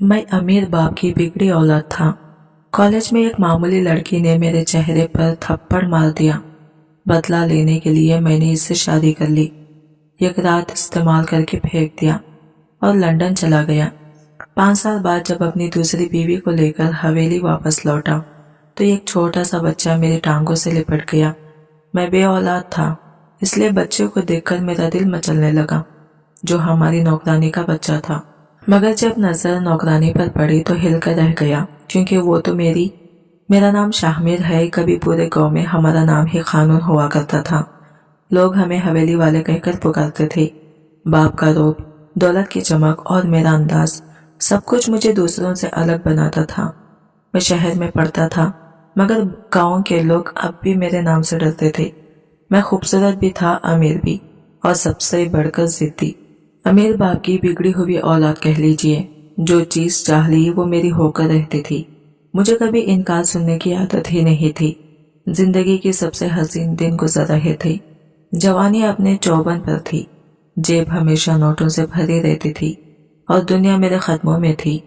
मैं अमीर बाप की बिगड़ी औलाद था। कॉलेज में एक मामूली लड़की ने मेरे चेहरे पर थप्पड़ मार दिया। बदला लेने के लिए मैंने इससे शादी कर ली। एक रात इस्तेमाल करके फेंक दिया और लंदन चला गया। 5 साल बाद जब अपनी दूसरी बीवी को लेकर हवेली वापस लौटा तो एक छोटा सा बच्चा मेरी टांगों से लिपट गया। मैं बे औलाद था, इसलिए बच्चे को देखकर मेरा दिल मचलने लगा, जो हमारी नौकरानी का बच्चा था। मगर जब नजर नौकरानी पर पड़ी तो हिलकर रह गया, क्योंकि वो तो मेरा नाम शाहमीर है। कभी पूरे गांव में हमारा नाम ही कानून हुआ करता था। लोग हमें हवेली वाले कहकर पुकारते थे। बाप का रूप, दौलत की चमक और मेरा अंदाज, सब कुछ मुझे दूसरों से अलग बनाता था। मैं शहर में पढ़ता था, मगर गांव के लोग अब भी मेरे नाम से डरते थे। मैं खूबसूरत भी था, अमीर भी, और सबसे बढ़कर जिद्दी। अमीर बाप की बिगड़ी हुई औलाद कह लीजिए। जो चीज चाह ली वो मेरी होकर रहती थी। मुझे कभी इनकार सुनने की आदत ही नहीं थी। जिंदगी के सबसे हसीन दिन गुजर रहे थे। जवानी अपने चौबन पर थी। जेब हमेशा नोटों से भरी रहती थी और दुनिया मेरे कदमों में थी।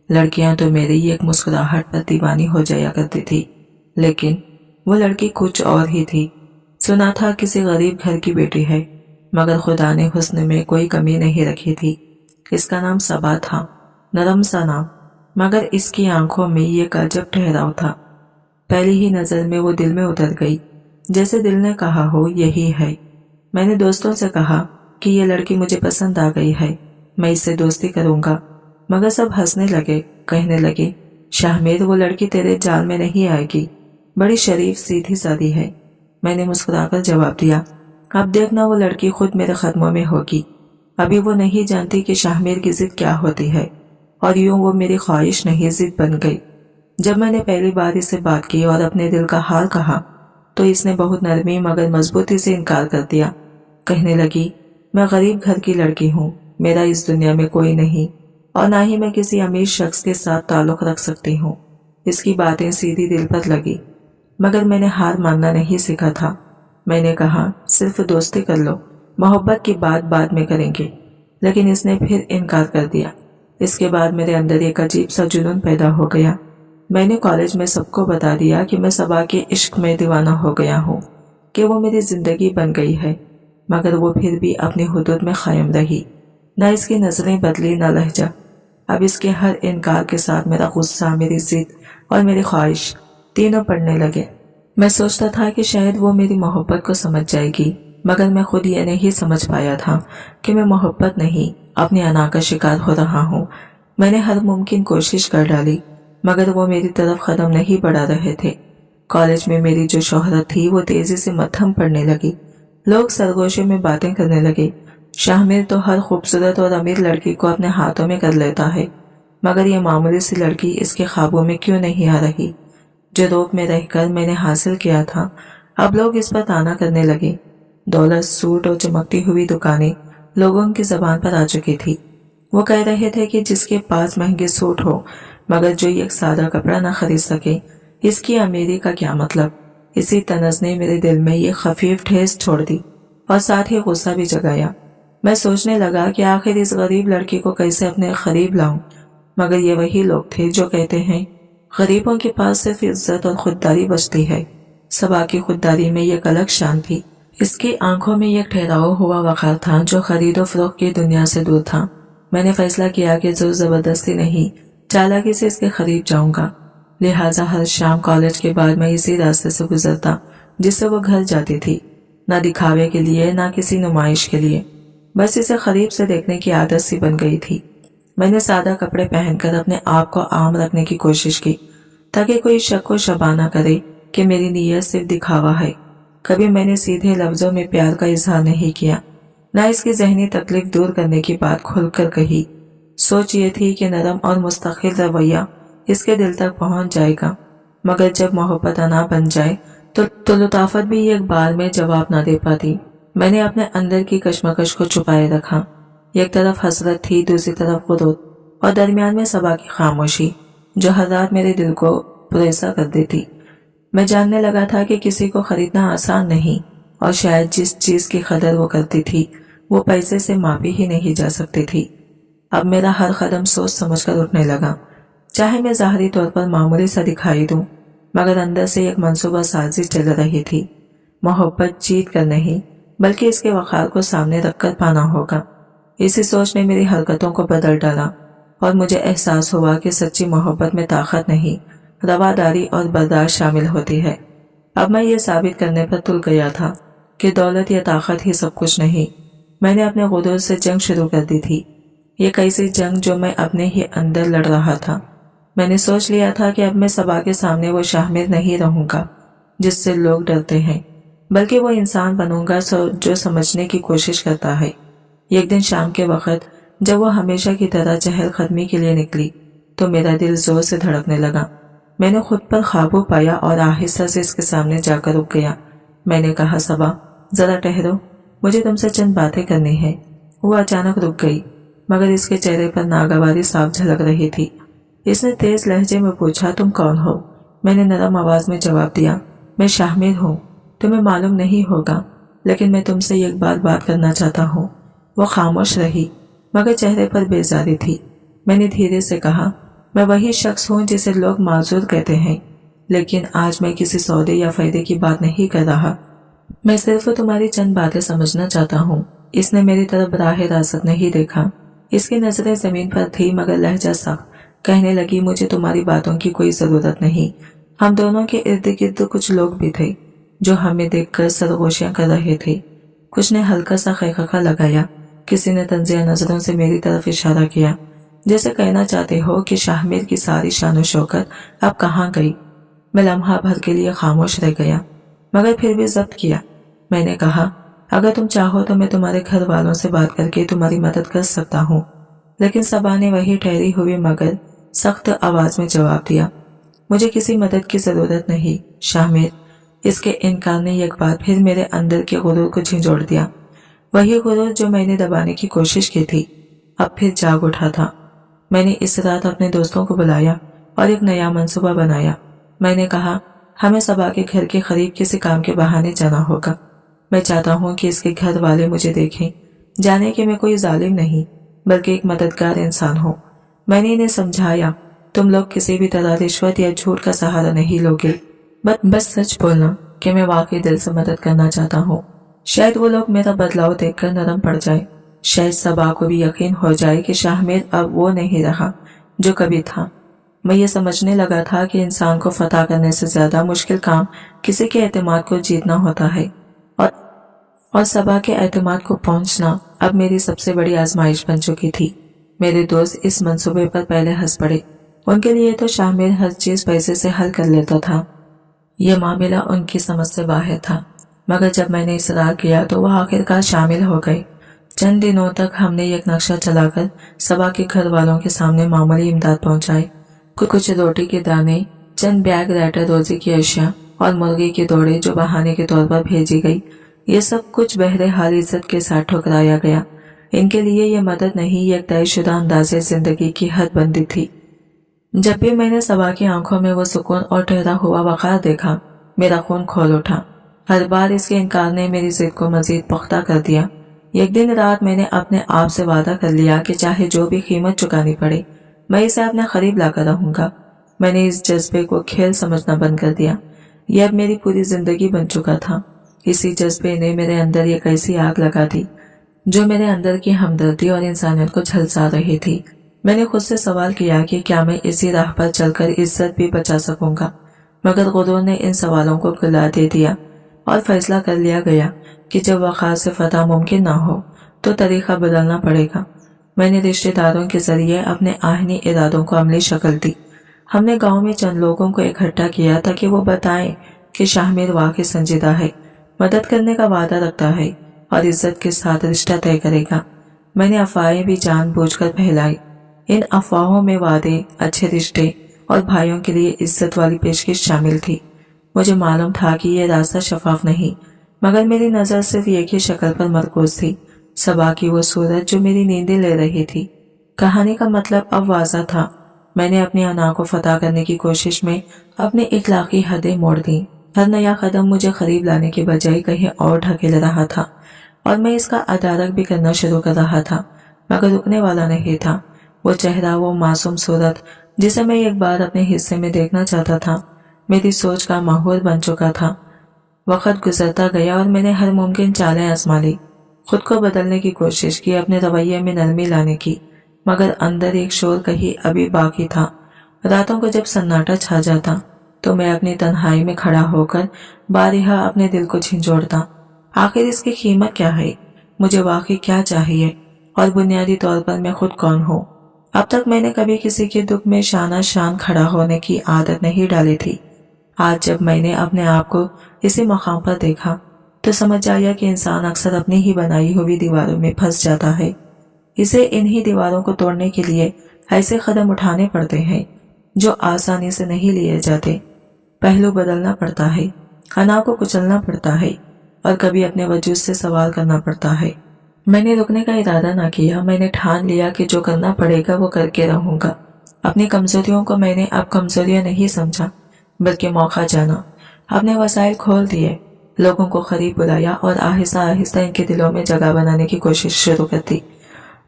लड़कियां तो मेरी एक मुस्कुराहट पर दीवानी हो जाया करती थी, लेकिन वो लड़की कुछ और ही थी। सुना था किसी गरीब घर की बेटी है, मगर खुदा ने हुस्न में कोई कमी नहीं रखी थी। इसका नाम सबा था, नरम सा नाम, मगर इसकी आंखों में ये गजब ठहराव था। पहली ही नजर में वो दिल में उतर गई, जैसे दिल ने कहा हो यही है। मैंने दोस्तों से कहा कि ये लड़की मुझे पसंद आ गई है, मैं इससे दोस्ती करूंगा, मगर सब हंसने लगे, कहने लगे, शाहमीर वो लड़की तेरे जाल में नहीं आएगी, बड़ी शरीफ सीधी सादी है। मैंने मुस्कुराकर जवाब दिया, अब देखना वो लड़की खुद मेरे कदमों में होगी। अभी वो नहीं जानती कि शाहमीर की जिद क्या होती है, और यूं वो मेरी ख्वाहिश नहीं जिद बन गई। जब मैंने पहली बार इससे बात की और अपने दिल का हाल कहा तो इसने बहुत नरमी मगर मजबूती से इनकार कर दिया। कहने लगी, मैं गरीब घर की लड़की हूँ, मेरा इस दुनिया में कोई नहीं, और ना ही मैं किसी अमीर शख्स के साथ ताल्लुक रख सकती हूँ। इसकी बातें सीधी दिल पर लगी, मगर मैंने हार मानना नहीं सीखा था। मैंने कहा, सिर्फ दोस्ती कर लो, मोहब्बत की बात बाद में करेंगे। लेकिन इसने फिर इनकार कर दिया। इसके बाद मेरे अंदर एक अजीब सा जुनून पैदा हो गया। मैंने कॉलेज में सबको बता दिया कि मैं सबा के इश्क में दीवाना हो गया हूँ, कि वो मेरी जिंदगी बन गई है। मगर वो फिर भी अपनी हुदूद में कायम रही। न इसकी नजरें बदली न लहजा। अब इसके हर इनकार के साथ मेरा गुस्सा, मेरी जिद और मेरी ख्वाहिश तीनों पड़ने लगे। मैं सोचता था कि शायद वो मेरी मोहब्बत को समझ जाएगी, मगर मैं खुद ये नहीं समझ पाया था कि मैं मोहब्बत नहीं, अपनी अना का शिकार हो रहा हूँ। मैंने हर मुमकिन कोशिश कर डाली, मगर वो मेरी तरफ कदम नहीं बढ़ा रहे थे। कॉलेज में मेरी जो शोहरत थी वो तेजी से मत्थम पड़ने लगी। लोग सरगोशे में बातें करने लगे, शाहमीर तो हर खूबसूरत और अमीर लड़की को अपने हाथों में कर लेता है, मगर ये मामूली सी लड़की इसके ख्वाबों में क्यों नहीं आ रही। जो रूप में रहकर मैंने हासिल किया था, अब लोग इस पर ताना करने लगे। दौलत, सूट और चमकती हुई दुकानें लोगों की जबान पर आ चुकी थी। वो कह रहे थे कि जिसके पास महंगे सूट हो मगर जो एक सादा कपड़ा ना खरीद सके, इसकी अमीरी का क्या मतलब। इसी तनज ने मेरे दिल में ये खफीफ ठेस छोड़ दी और साथ ही गुस्सा भी जगाया। मैं सोचने लगा कि आखिर इस गरीब लड़की को कैसे अपने करीब लाऊं, मगर ये वही लोग थे जो कहते हैं गरीबों के पास सिर्फ इज्जत और खुददारी बचती है। सबा की खुददारी में एक अलग शान थी। इसकी आंखों में एक ठहराव हुआ वकार था जो खरीदो फरोख्त की दुनिया से दूर था। मैंने फैसला किया कि जोर जबरदस्ती नहीं, चालाकी से इसके करीब जाऊंगा। लिहाजा हर शाम कॉलेज के बाद मैं इसी रास्ते से गुजरता जिससे वो घर जाती थी। ना दिखावे के लिए, ना किसी नुमाइश के लिए, बस इसे करीब से देखने की आदत सी बन गई थी। मैंने सादा कपड़े पहनकर अपने आप को आम रखने की कोशिश की, ताकि कोई शक व शबा न करे कि मेरी नीयत सिर्फ दिखावा है। कभी मैंने सीधे लफ्जों में प्यार का इजहार नहीं किया, न इसकी जहनी तकलीफ दूर करने की बात खुलकर कही। सोच ये थी कि नरम और मुस्तकिल रवैया इसके दिल तक पहुंच जाएगा, मगर जब मोहब्बत अना बन जाए तो लुताफत भी एक बार में जवाब ना दे पाती। मैंने अपने अंदर की कश्मकश को छुपाए रखा। एक तरफ हसरत थी, दूसरी तरफ गुरूर, और दरमियान में सबा की खामोशी जो हर रात मेरे दिल को पुरेसा कर देती। मैं जानने लगा था कि किसी को खरीदना आसान नहीं, और शायद जिस चीज की कदर वो करती थी वो पैसे से मापी ही नहीं जा सकती थी। अब मेरा हर कदम सोच समझकर उठने लगा। चाहे मैं ज़ाहिरी तौर पर मामूली सा दिखाई दूं, मगर अंदर से एक मंसूबा साजी चल रही थी। मोहब्बत जीत कर नहीं, बल्कि इसके वक़ार को सामने रखकर पाना होगा। इसी सोच ने मेरी हरकतों को बदल डाला और मुझे एहसास हुआ कि सच्ची मोहब्बत में ताकत नहीं, रवादारी और बर्दाश्त शामिल होती है। अब मैं ये साबित करने पर तुल गया था कि दौलत या ताकत ही सब कुछ नहीं। मैंने अपने गुरूर से जंग शुरू कर दी थी, एक ऐसी जंग जो मैं अपने ही अंदर लड़ रहा था। मैंने सोच लिया था कि अब मैं सबा के सामने वो शामिर नहीं रहूंगा जिससे लोग डरते हैं, बल्कि वो इंसान बनूंगा जो समझने की कोशिश करता है। एक दिन शाम के वक्त जब वो हमेशा की तरह चहल कदमी के लिए निकली तो मेरा दिल जोर से धड़कने लगा। मैंने खुद पर काबू पाया और आहिस्ता से इसके सामने जाकर रुक गया। मैंने कहा, सबा जरा ठहरो, मुझे तुमसे चंद बातें करनी है। वो अचानक रुक गई, मगर इसके चेहरे पर नागवारी साफ झलक रही थी। इसने तेज लहजे में पूछा, तुम कौन हो? मैंने नरम आवाज में जवाब दिया, मैं शामिर हूँ। तुम्हें मालूम नहीं होगा, लेकिन मैं तुमसे एक बात करना चाहता हूँ। वो खामोश रही, मगर चेहरे पर बेजारी थी। मैंने धीरे से कहा, मैं वही शख्स हूँ जिसे लोग माजूर कहते हैं, लेकिन आज मैं किसी सौदे या फायदे की बात नहीं कर रहा। मैं सिर्फ तुम्हारी चंद बातें समझना चाहता हूँ। इसने मेरी तरफ बराह रास्त नहीं देखा। इसकी नजरें जमीन पर थी, मगर लहजा सख्त। कहने लगी, मुझे तुम्हारी बातों की कोई जरूरत नहीं। हम दोनों के इर्द गिर्द कुछ लोग भी थे जो हमें देखकर सरगोशियां कर रहे थे। कुछ ने हल्का सा खैखा लगाया, किसी ने तंजिया नजरों से मेरी तरफ इशारा किया, जैसे कहना चाहते हो कि शाहमीर की सारी शान शौकत अब कहाँ गई। मैं लम्हा भर के लिए खामोश रह गया, मगर फिर भी जब्त किया। मैंने कहा, अगर तुम चाहो तो मैं तुम्हारे घर वालों से बात करके तुम्हारी मदद कर सकता हूँ। लेकिन सबा ने वही ठहरी हुई मगर सख्त आवाज में जवाब दिया, मुझे किसी मदद की जरूरत नहीं शाहमीर। इसके इनकार ने एक बार फिर मेरे अंदर के गुरूर को झिंझोड़ दिया। वही गुरूर जो मैंने दबाने की कोशिश की थी अब फिर जाग उठा था। मैंने इस रात अपने दोस्तों को बुलाया और एक नया मंसूबा बनाया। मैंने कहा, हमें सबा के घर के करीब किसी काम के बहाने जाना होगा। मैं चाहता हूँ कि इसके घर वाले मुझे देखें, जाने कि मैं कोई जालिम नहीं बल्कि एक मददगार इंसान हूँ। मैंने इन्हें समझाया, तुम लोग किसी भी तरह रिश्वत या झूठ का सहारा नहीं लोगे। बस सच बोलना कि मैं वाकई दिल से मदद करना चाहता हूँ। शायद वो लोग मेरा बदलाव देखकर नरम पड़ जाए। शायद सबा को भी यकीन हो जाए कि शाहमीर अब वो नहीं रहा जो कभी था। मैं ये समझने लगा था कि इंसान को फतह करने से ज्यादा मुश्किल काम किसी के एतमाद को जीतना होता है, और सबा के एतमाद को पहुंचना अब मेरी सबसे बड़ी आजमाइश बन चुकी थी। मेरे दोस्त इस मंसूबे पर पहले हंस पड़े। उनके लिए तो शामिर हर चीज पैसे से हल कर लेता था। यह मामला उनकी समझ से बाहर था, मगर जब मैंने इसरार किया तो वह आखिरकार शामिल हो गए। चंद दिनों तक हमने एक नक्शा चलाकर सबा के घर वालों के सामने मामूली इमदाद पहुंचाई। कुछ रोटी के दाने, चंद बैग रैटर रोजी की अशिया और मुर्गी के दौड़े जो बहाने के तौर पर भेजी गई। ये सब कुछ बहरे हाल इज्जत के साथ ठुकराया गया। इनके लिए ये मदद नहीं, एक तयशुदा अंदाजे जिंदगी की हद बंदी थी। जब भी मैंने सबा की आंखों में वो सुकून और ठहरा हुआ वक़ार देखा, मेरा खून खोल उठा। हर बार इसके इनकार ने मेरी जिद को मजीद पुख्ता कर दिया। एक दिन रात मैंने अपने आप से वादा कर लिया कि चाहे जो भी कीमत चुकानी पड़े, मैं इसे अपने करीब लाकर रहूंगा। मैंने इस जज्बे को खेल समझना बंद कर दिया। यह अब मेरी पूरी जिंदगी बन चुका था। इसी जज्बे ने मेरे अंदर एक ऐसी आग लगा दी जो मेरे अंदर की हमदर्दी और इंसानियत को झलसा रही थी। मैंने खुद से सवाल किया कि क्या मैं इसी राह पर चलकर इज्जत भी बचा सकूंगा, मगर गुरूर ने इन सवालों को गिला दे दिया और फैसला कर लिया गया कि जब वक़ार से फतह मुमकिन न हो तो तरीका बदलना पड़ेगा। मैंने रिश्तेदारों के जरिए अपने आहनी इरादों को अमली शक्ल दी। हमने गांव में चंद लोगों को इकट्ठा किया ताकि वो बताएं कि शाहमीर वाकई संजीदा है, मदद करने का वादा रखता है और इज्जत के साथ रिश्ता तय करेगा। मैंने अफवाहें भी जानबूझकर फैलाई। इन अफवाहों में वादे, अच्छे रिश्ते और भाइयों के लिए इज्जत वाली पेशकश शामिल थी। मुझे मालूम था कि यह रास्ता शफाफ नहीं, मगर मेरी नजर सिर्फ एक ही शक्ल पर मरकूज थी, सबा की वो सूरत जो मेरी नींदें ले रही थी। कहानी का मतलब अब वाज़ा था। मैंने अपनी अना को फतह करने की कोशिश में अपनी इखलाकी हदें मोड़ दी। हर नया कदम मुझे करीब लाने के बजाय कहीं और ढकेल रहा था और मैं इसका अदारक भी करना शुरू कर रहा था। मगर रुकने वाला नहीं था। वो चेहरा, वो मासूम सूरत जिसे मैं एक बार अपने हिस्से में देखना चाहता था, मेरी सोच का माहौल बन चुका था। वक्त गुजरता गया और मैंने हर मुमकिन चालें आजमा ली। खुद को बदलने की कोशिश की, अपने रवैये में नरमी लाने की, मगर अंदर एक शोर कहीं अभी बाकी था। रातों को जब सन्नाटा छा जाता तो मैं अपनी तन्हाई में खड़ा होकर बारिहा अपने दिल को झिंझोड़ता। आखिर इसकी कीमत क्या है? मुझे वाकई क्या चाहिए? और बुनियादी तौर पर मैं खुद कौन हूँ? अब तक मैंने कभी किसी के दुख में शाना शान खड़ा होने की आदत नहीं डाली थी। आज जब मैंने अपने आप को इसी मकाम पर देखा तो समझ आया कि इंसान अक्सर अपनी ही बनाई हुई दीवारों में फंस जाता है। इसे इन्हीं दीवारों को तोड़ने के लिए ऐसे कदम उठाने पड़ते हैं जो आसानी से नहीं लिए जाते। पहलू बदलना पड़ता है, अना को कुचलना पड़ता है और कभी अपने वजूद से सवाल करना पड़ता है। मैंने रुकने का इरादा ना किया। मैंने ठान लिया कि जो करना पड़ेगा वो करके रहूंगा। अपनी कमजोरियों को मैंने अब कमजोरियां नहीं समझा बल्कि मौका जाना। अपने वसाइल खोल दिए, लोगों को करीब बुलाया और आहिस्ता आहिस्ता इनके दिलों में जगह बनाने की कोशिश शुरू कर दी।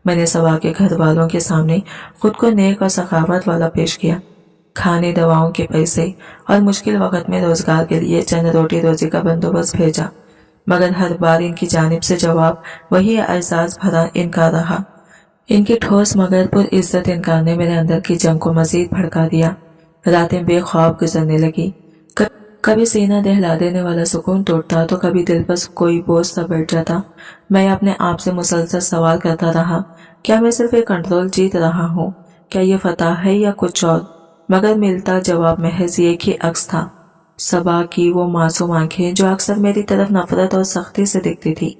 मैंने सबा के घर वालों के सामने खुद को नेक और सखावत वाला पेश किया। खाने, दवाओं के पैसे और मुश्किल वक्त में रोजगार के लिए चंद रोटी रोजी का बंदोबस्त भेजा, मगर हर बार इनकी जानिब से जवाब वही एहसास भरा इनकार रहा। इनकी ठोस मगर पुर इज्जत इनकार ने मेरे अंदर की जंग को मजीद भड़का दिया। रातें बेख्वाब गुजरने लगी। कभी सीना दहला देने वाला सुकून टूटता तो कभी दिल पर कोई बोझ सा बैठ जाता। मैं अपने आप से मुसलसल सवाल करता रहा, क्या मैं सिर्फ एक कंट्रोल जीत रहा हूँ? क्या ये फतह है या कुछ और? मगर मिलता जवाब महज एक ही अक्स था, सबा की वो मासूम आंखें जो अक्सर मेरी तरफ नफरत और सख्ती से दिखती थी।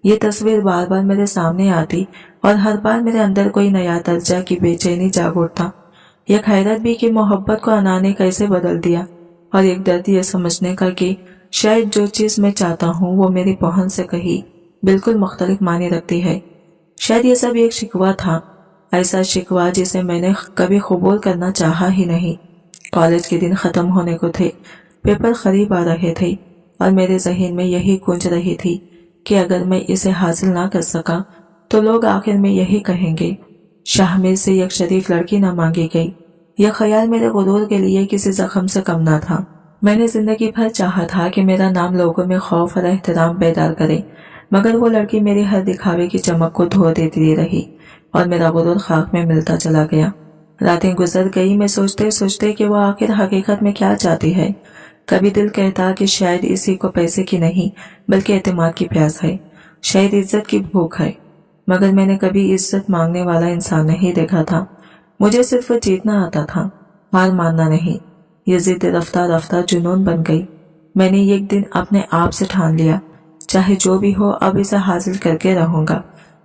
ये तस्वीर बार बार मेरे सामने आती और हर बार मेरे अंदर कोई नया दर्जा की बेचैनी जाग उठता। एक हैरत भी कि मोहब्बत को अना ने कैसे बदल दिया, और एक दर्द ये समझने का कि शायद जो चीज मैं चाहता हूँ वो मेरी पहुंच से कहीं बिल्कुल मुख्तलिफ मायने रखती है। शायद ये सब एक शिकवा था, ऐसा शिकवा जिसे मैंने कभी कबूल करना चाहा ही नहीं। कॉलेज के दिन खत्म होने को थे, पेपर करीब आ रहे थे और मेरे जहन में यही गूंज रही थी कि अगर मैं इसे हासिल ना कर सका तो लोग आखिर में यही कहेंगे, शाहमीर से एक शरीफ लड़की ना मांगी गई। यह ख्याल मेरे गुरूर के लिए किसी जख्म से कम ना था। मैंने जिंदगी भर चाहा था कि मेरा नाम लोगों में खौफ और एहतराम बेदार करे, मगर वो लड़की मेरी हर दिखावे की चमक को धो देती रही और मेरा गुरूर खाक में मिलता चला गया। रातें गुजर गई, मैं सोचते सोचते कि वो आखिर हकीकत में क्या चाहती है। कभी दिल कहता कि शायद इसी को पैसे की नहीं बल्कि एतमाद की प्यास है, शायद इज्जत की भूख है, मगर मैंने कभी इज्जत मांगने वाला इंसान नहीं देखा था। मुझे सिर्फ जीतना आता था, हार मानना नहीं। ये जिद रफ्ता रफ्ता जुनून बन गई। मैंने एक दिन अपने आप से ठान लिया, चाहे जो भी हो अब इसे हासिल करके रहूंगा।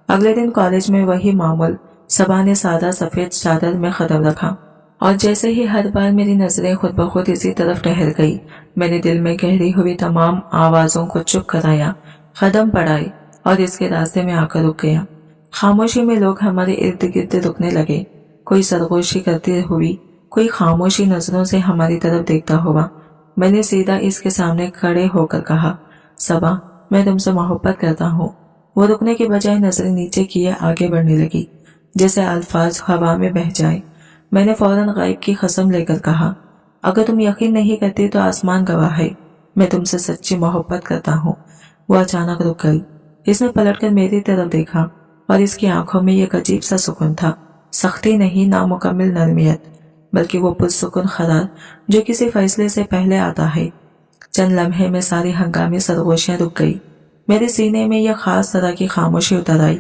अगले दिन कॉलेज में वही मामूल, सबा ने सादा सफेद चादर में कदम रखा और जैसे ही हर बार मेरी नजरें खुद ब खुद इसी तरफ ठहर गई, मैंने दिल में गहरी हुई तमाम आवाजों को चुप कराया, कदम बढ़ाए और इसके रास्ते में आकर रुक गया। खामोशी में लोग हमारे इर्द गिर्द रुकने लगे, कोई सरगोशी करती हुई, कोई खामोशी नजरों से हमारी तरफ देखता हुआ। मैंने सीधा इसके सामने खड़े होकर कहा, सबा, मैं तुमसे मोहब्बत करता हूँ। वो रुकने के बजाय नजरें नीचे किए आगे बढ़ने लगी, जैसे अल्फाज हवा में बह जाए। मैंने फौरन गायब की कसम लेकर कहा, अगर तुम यकीन नहीं करती तो आसमान गवाह है, मैं तुमसे सच्ची मोहब्बत करता हूँ। वो अचानक रुक गई। इसने पलटकर मेरी तरफ देखा और इसकी आंखों में एक अजीब सा सुकून था, सख्ती नहीं, नामुकम्मिल नरमियत, बल्कि वो पुरसुकून करार जो किसी फैसले से पहले आता है। चंद लम्हे में सारी हंगामी सरगोशियां रुक गई। मेरे सीने में यह खास तरह की खामोशी उतर आई,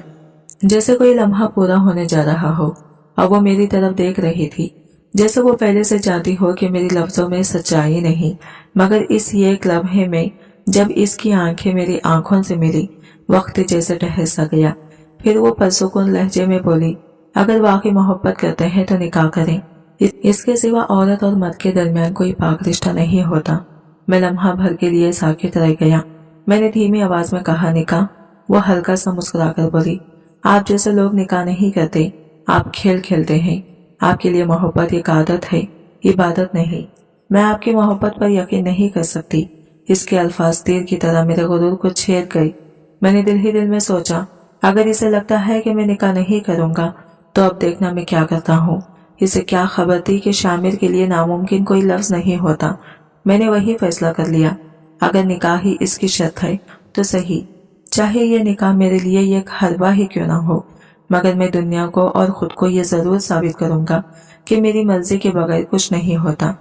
जैसे कोई लम्हा पूरा होने जा रहा हो। अब वो मेरी तरफ देख रही थी, जैसे वो पहले से जानती हो कि मेरी लफ्जों में सच्चाई नहीं, मगर इस एक लम्हे में जब इसकी आंखें मेरी आंखों से मिली, वक्त जैसे ठहर सा गया। फिर वो पुरसुकून लहजे में बोली, अगर वाकई मोहब्बत करते हैं तो निकाह करें। इसके सिवा औरत और मर्द के दरमियान कोई पाक रिश्ता नहीं होता। मैं लम्हा भर के लिए साकित रह गया। मैंने धीमी आवाज में कहा, निकाह। वो हल्का सा मुस्कुराकर बोली, आप जैसे लोग निकाह नहीं करते, आप खेल खेलते हैं। आपके लिए मोहब्बत एक आदत है, इबादत नहीं। मैं आपकी मोहब्बत पर यकीन नहीं कर सकती। इसके अल्फाज तीर की तरह मेरे गुरूर को छेद गई। मैंने दिल ही दिल में सोचा, अगर इसे लगता है कि मैं निकाह नहीं करूंगा तो अब देखना मैं क्या करता हूँ। इसे क्या खबर थी कि शामिर के लिए नामुमकिन कोई लफ्ज नहीं होता। मैंने वही फैसला कर लिया। अगर निकाह ही इसकी शर्त है तो सही, चाहे ये निकाह मेरे लिए ये हलवा ही क्यों ना हो, मगर मैं दुनिया को और खुद को ये जरूर साबित करूंगा कि मेरी मर्जी के बगैर कुछ नहीं होता।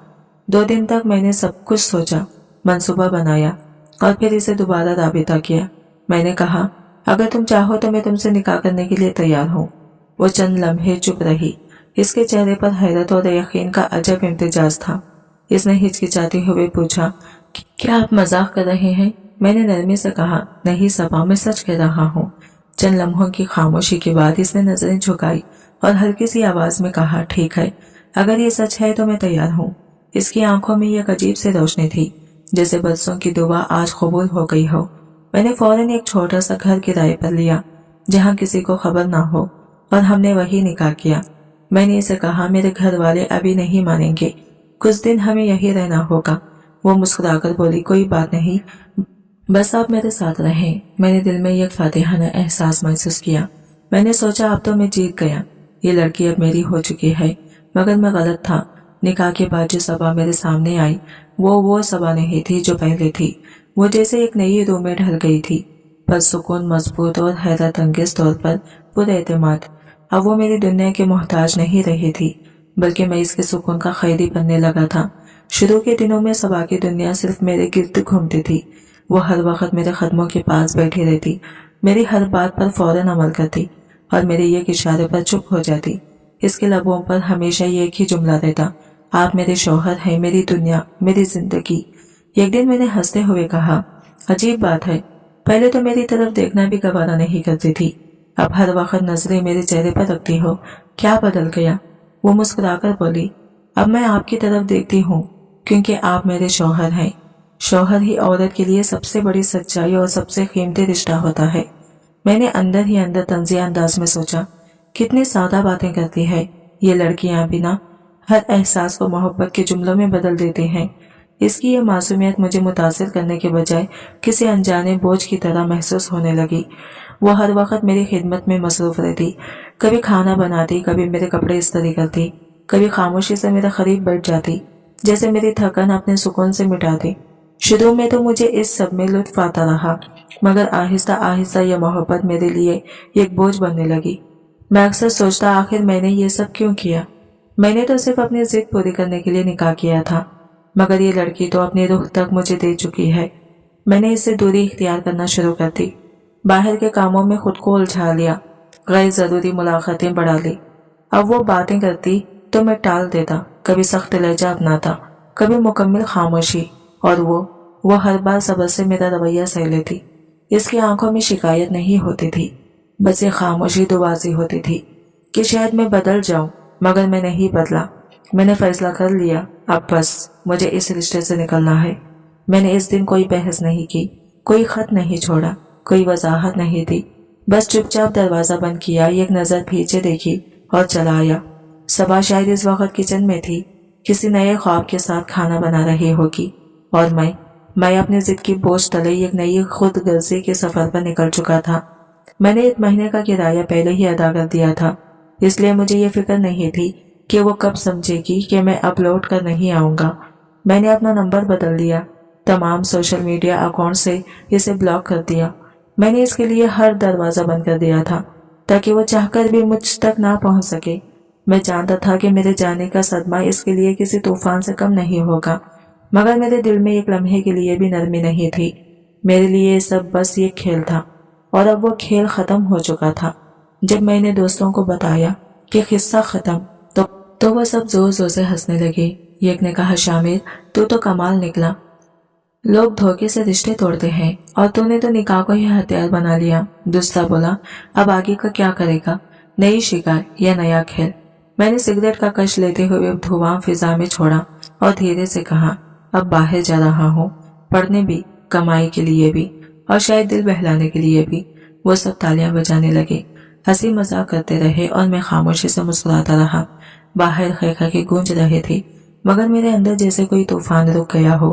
2 दिन तक मैंने सब कुछ सोचा, मंसूबा बनाया और फिर इसे दोबारा राबिता किया। मैंने कहा, अगर तुम चाहो तो मैं तुमसे निकाह करने के लिए तैयार हूँ। वो चंद लम्हे चुप रही। इसके चेहरे पर हैरत और यकीन का अजब इम्तिजाज था। इसने हिचकिचाते हुए पूछा, क्या आप मजाक कर रहे हैं? मैंने नरमी से कहा, नहीं सबा, मैं सच कह रहा हूँ। चंद लम्हों की खामोशी के बाद इसने नजरें झुकाई और हल्की सी आवाज में कहा, ठीक है, अगर ये सच है तो मैं तैयार हूँ। इसकी आंखों में एक अजीब सी रोशनी थी, जैसे बरसों की दुआ आज कबूल हो गई हो। मैंने फौरन एक छोटा सा घर किराए पर लिया जहाँ किसी को खबर ना हो और हमने वही निकाह किया। मैंने इसे कहा, मेरे घर वाले अभी नहीं मानेंगे, कुछ दिन हमें यही रहना होगा। वो मुस्कुराकर बोली, कोई बात नहीं, बस आप मेरे साथ रहें। मैंने दिल में एक फातिहाना एहसास महसूस किया। मैंने सोचा अब तो मैं जीत गया, ये लड़की अब मेरी हो चुकी है। मगर मैं गलत था। निकाह के बाद जो सबा मेरे सामने आई वो सबा नहीं थी जो पहले थी। वो जैसे एक नई रूह में ढल गई थी, पर सुकून, मजबूत और हैरत अंगेज तौर पर पुरएतमाद। अब वो मेरी दुनिया के मोहताज नहीं रही थी, बल्कि मैं इसके सुकून का खैदी बनने लगा था। शुरू के दिनों में सबा की दुनिया सिर्फ मेरे गिर्द घूमती थी। वो हर वक्त मेरे कदमों के पास बैठी रहती, मेरी हर बात पर फौरन अमल करती और मेरे एक इशारे पर चुप हो जाती। इसके लबों पर हमेशा एक ही जुमला रहता, आप मेरे शौहर हैं, मेरी दुनिया, मेरी जिंदगी। एक दिन मैंने हंसते हुए कहा, अजीब बात है, पहले तो मेरी तरफ देखना भी गवारा नहीं करती थी, अब हर वक्त नजरें मेरे चेहरे पर रखती हो, क्या बदल गया? वो मुस्कुराकर बोली, अब मैं आपकी तरफ देखती हूँ क्योंकि आप मेरे शौहर हैं। शौहर ही औरत के लिए सबसे बड़ी सच्चाई और सबसे कीमती रिश्ता होता है। मैंने अंदर ही अंदर तंजिया अंदाज में सोचा, कितनी सादा बातें करती है ये लड़कियां, बिना हर एहसास को मोहब्बत के जुमलों में बदल देते हैं। इसकी ये मासूमियत मुझे मुतासिर करने के बजाय किसी अनजाने बोझ की तरह महसूस होने लगी। वो हर वक्त मेरी खिदमत में मसरूफ रहती, कभी खाना बनाती, कभी मेरे कपड़े इस्त्री करती, कभी खामोशी से मेरे करीब बैठ जाती, जैसे मेरी थकन अपने सुकून से मिटाती। शुरू में तो मुझे इस सब में लुत्फ आता रहा, मगर आहिस्ता आहिस्ता यह मोहब्बत मेरे लिए एक बोझ बनने लगी। मैं अक्सर सोचता, आखिर मैंने ये सब क्यों किया? मैंने तो सिर्फ अपनी जिद पूरी करने के लिए निकाह किया था, मगर ये लड़की तो अपनी रूह तक मुझे दे चुकी है। मैंने इससे दूरी इख्तियार करना शुरू कर दी, बाहर के कामों में खुद को उलझा लिया, गैर जरूरी मुलाकातें बढ़ा ली। अब वो बातें करती तो मैं टाल देता, कभी सख्त लहजा अपनाता, कभी मुकम्मल खामोशी, और वो हर बार सब्र से मेरा रवैया सह लेती। इसकी आंखों में शिकायत नहीं होती थी, बस ये खामोशी दुबाजी होती थी कि शायद मैं बदल जाऊं, मगर मैं नहीं बदला। मैंने फैसला कर लिया, अब बस मुझे इस रिश्ते से निकलना है। मैंने इस दिन कोई बहस नहीं की, कोई खत नहीं छोड़ा, कोई वजाहत नहीं दी, बस चुपचाप दरवाजा बंद किया, एक नजर पीछे देखी और चला आया। सबा शायद इस वक्त किचन में थी, किसी नए ख्वाब के साथ खाना बना रही होगी, और मैं अपनी जिद की बोझ तले एक नई खुद गर्जी के सफर पर निकल चुका था। मैंने 1 महीने का किराया पहले ही अदा कर दिया था, इसलिए मुझे ये फिक्र नहीं थी कि वो कब समझेगी कि मैं अब लौट कर नहीं आऊंगा। मैंने अपना नंबर बदल दिया, तमाम सोशल मीडिया अकाउंट से इसे ब्लॉक कर दिया। मैंने इसके लिए हर दरवाजा बंद कर दिया था ताकि वो चाहकर भी मुझ तक ना पहुंच सके। मैं जानता था कि मेरे जाने का सदमा इसके लिए किसी तूफान से कम नहीं होगा, मगर मेरे दिल में एक लम्हे के लिए भी नरमी नहीं थी। मेरे लिए ये सब बस एक खेल था, और अब वो खेल खत्म हो चुका था। जब मैंने दोस्तों को बताया कि किस्सा खत्म तो वो सब जोर जोर से हंसने लगे। एक ने कहा, शामिर तू तो कमाल निकला, लोग धोखे से रिश्ते तोड़ते हैं और तूने तो निकाह को ही हथियार बना लिया। दूसरा बोला, अब आगे का क्या करेगा, नई शिकार या नया खेल? मैंने सिगरेट का कश लेते हुए धुआं फिजा में छोड़ा और धीरे से कहा, अब बाहर जा रहा हूँ, पढ़ने भी, कमाई के लिए भी, और शायद दिल बहलाने के लिए भी। वो सब तालियां बजाने लगे, हंसी मजाक करते रहे और मैं खामोशी से मुस्कुराता रहा। बाहर खैखा गूंज रहे थे, मगर मेरे अंदर जैसे कोई तूफान रुक गया हो।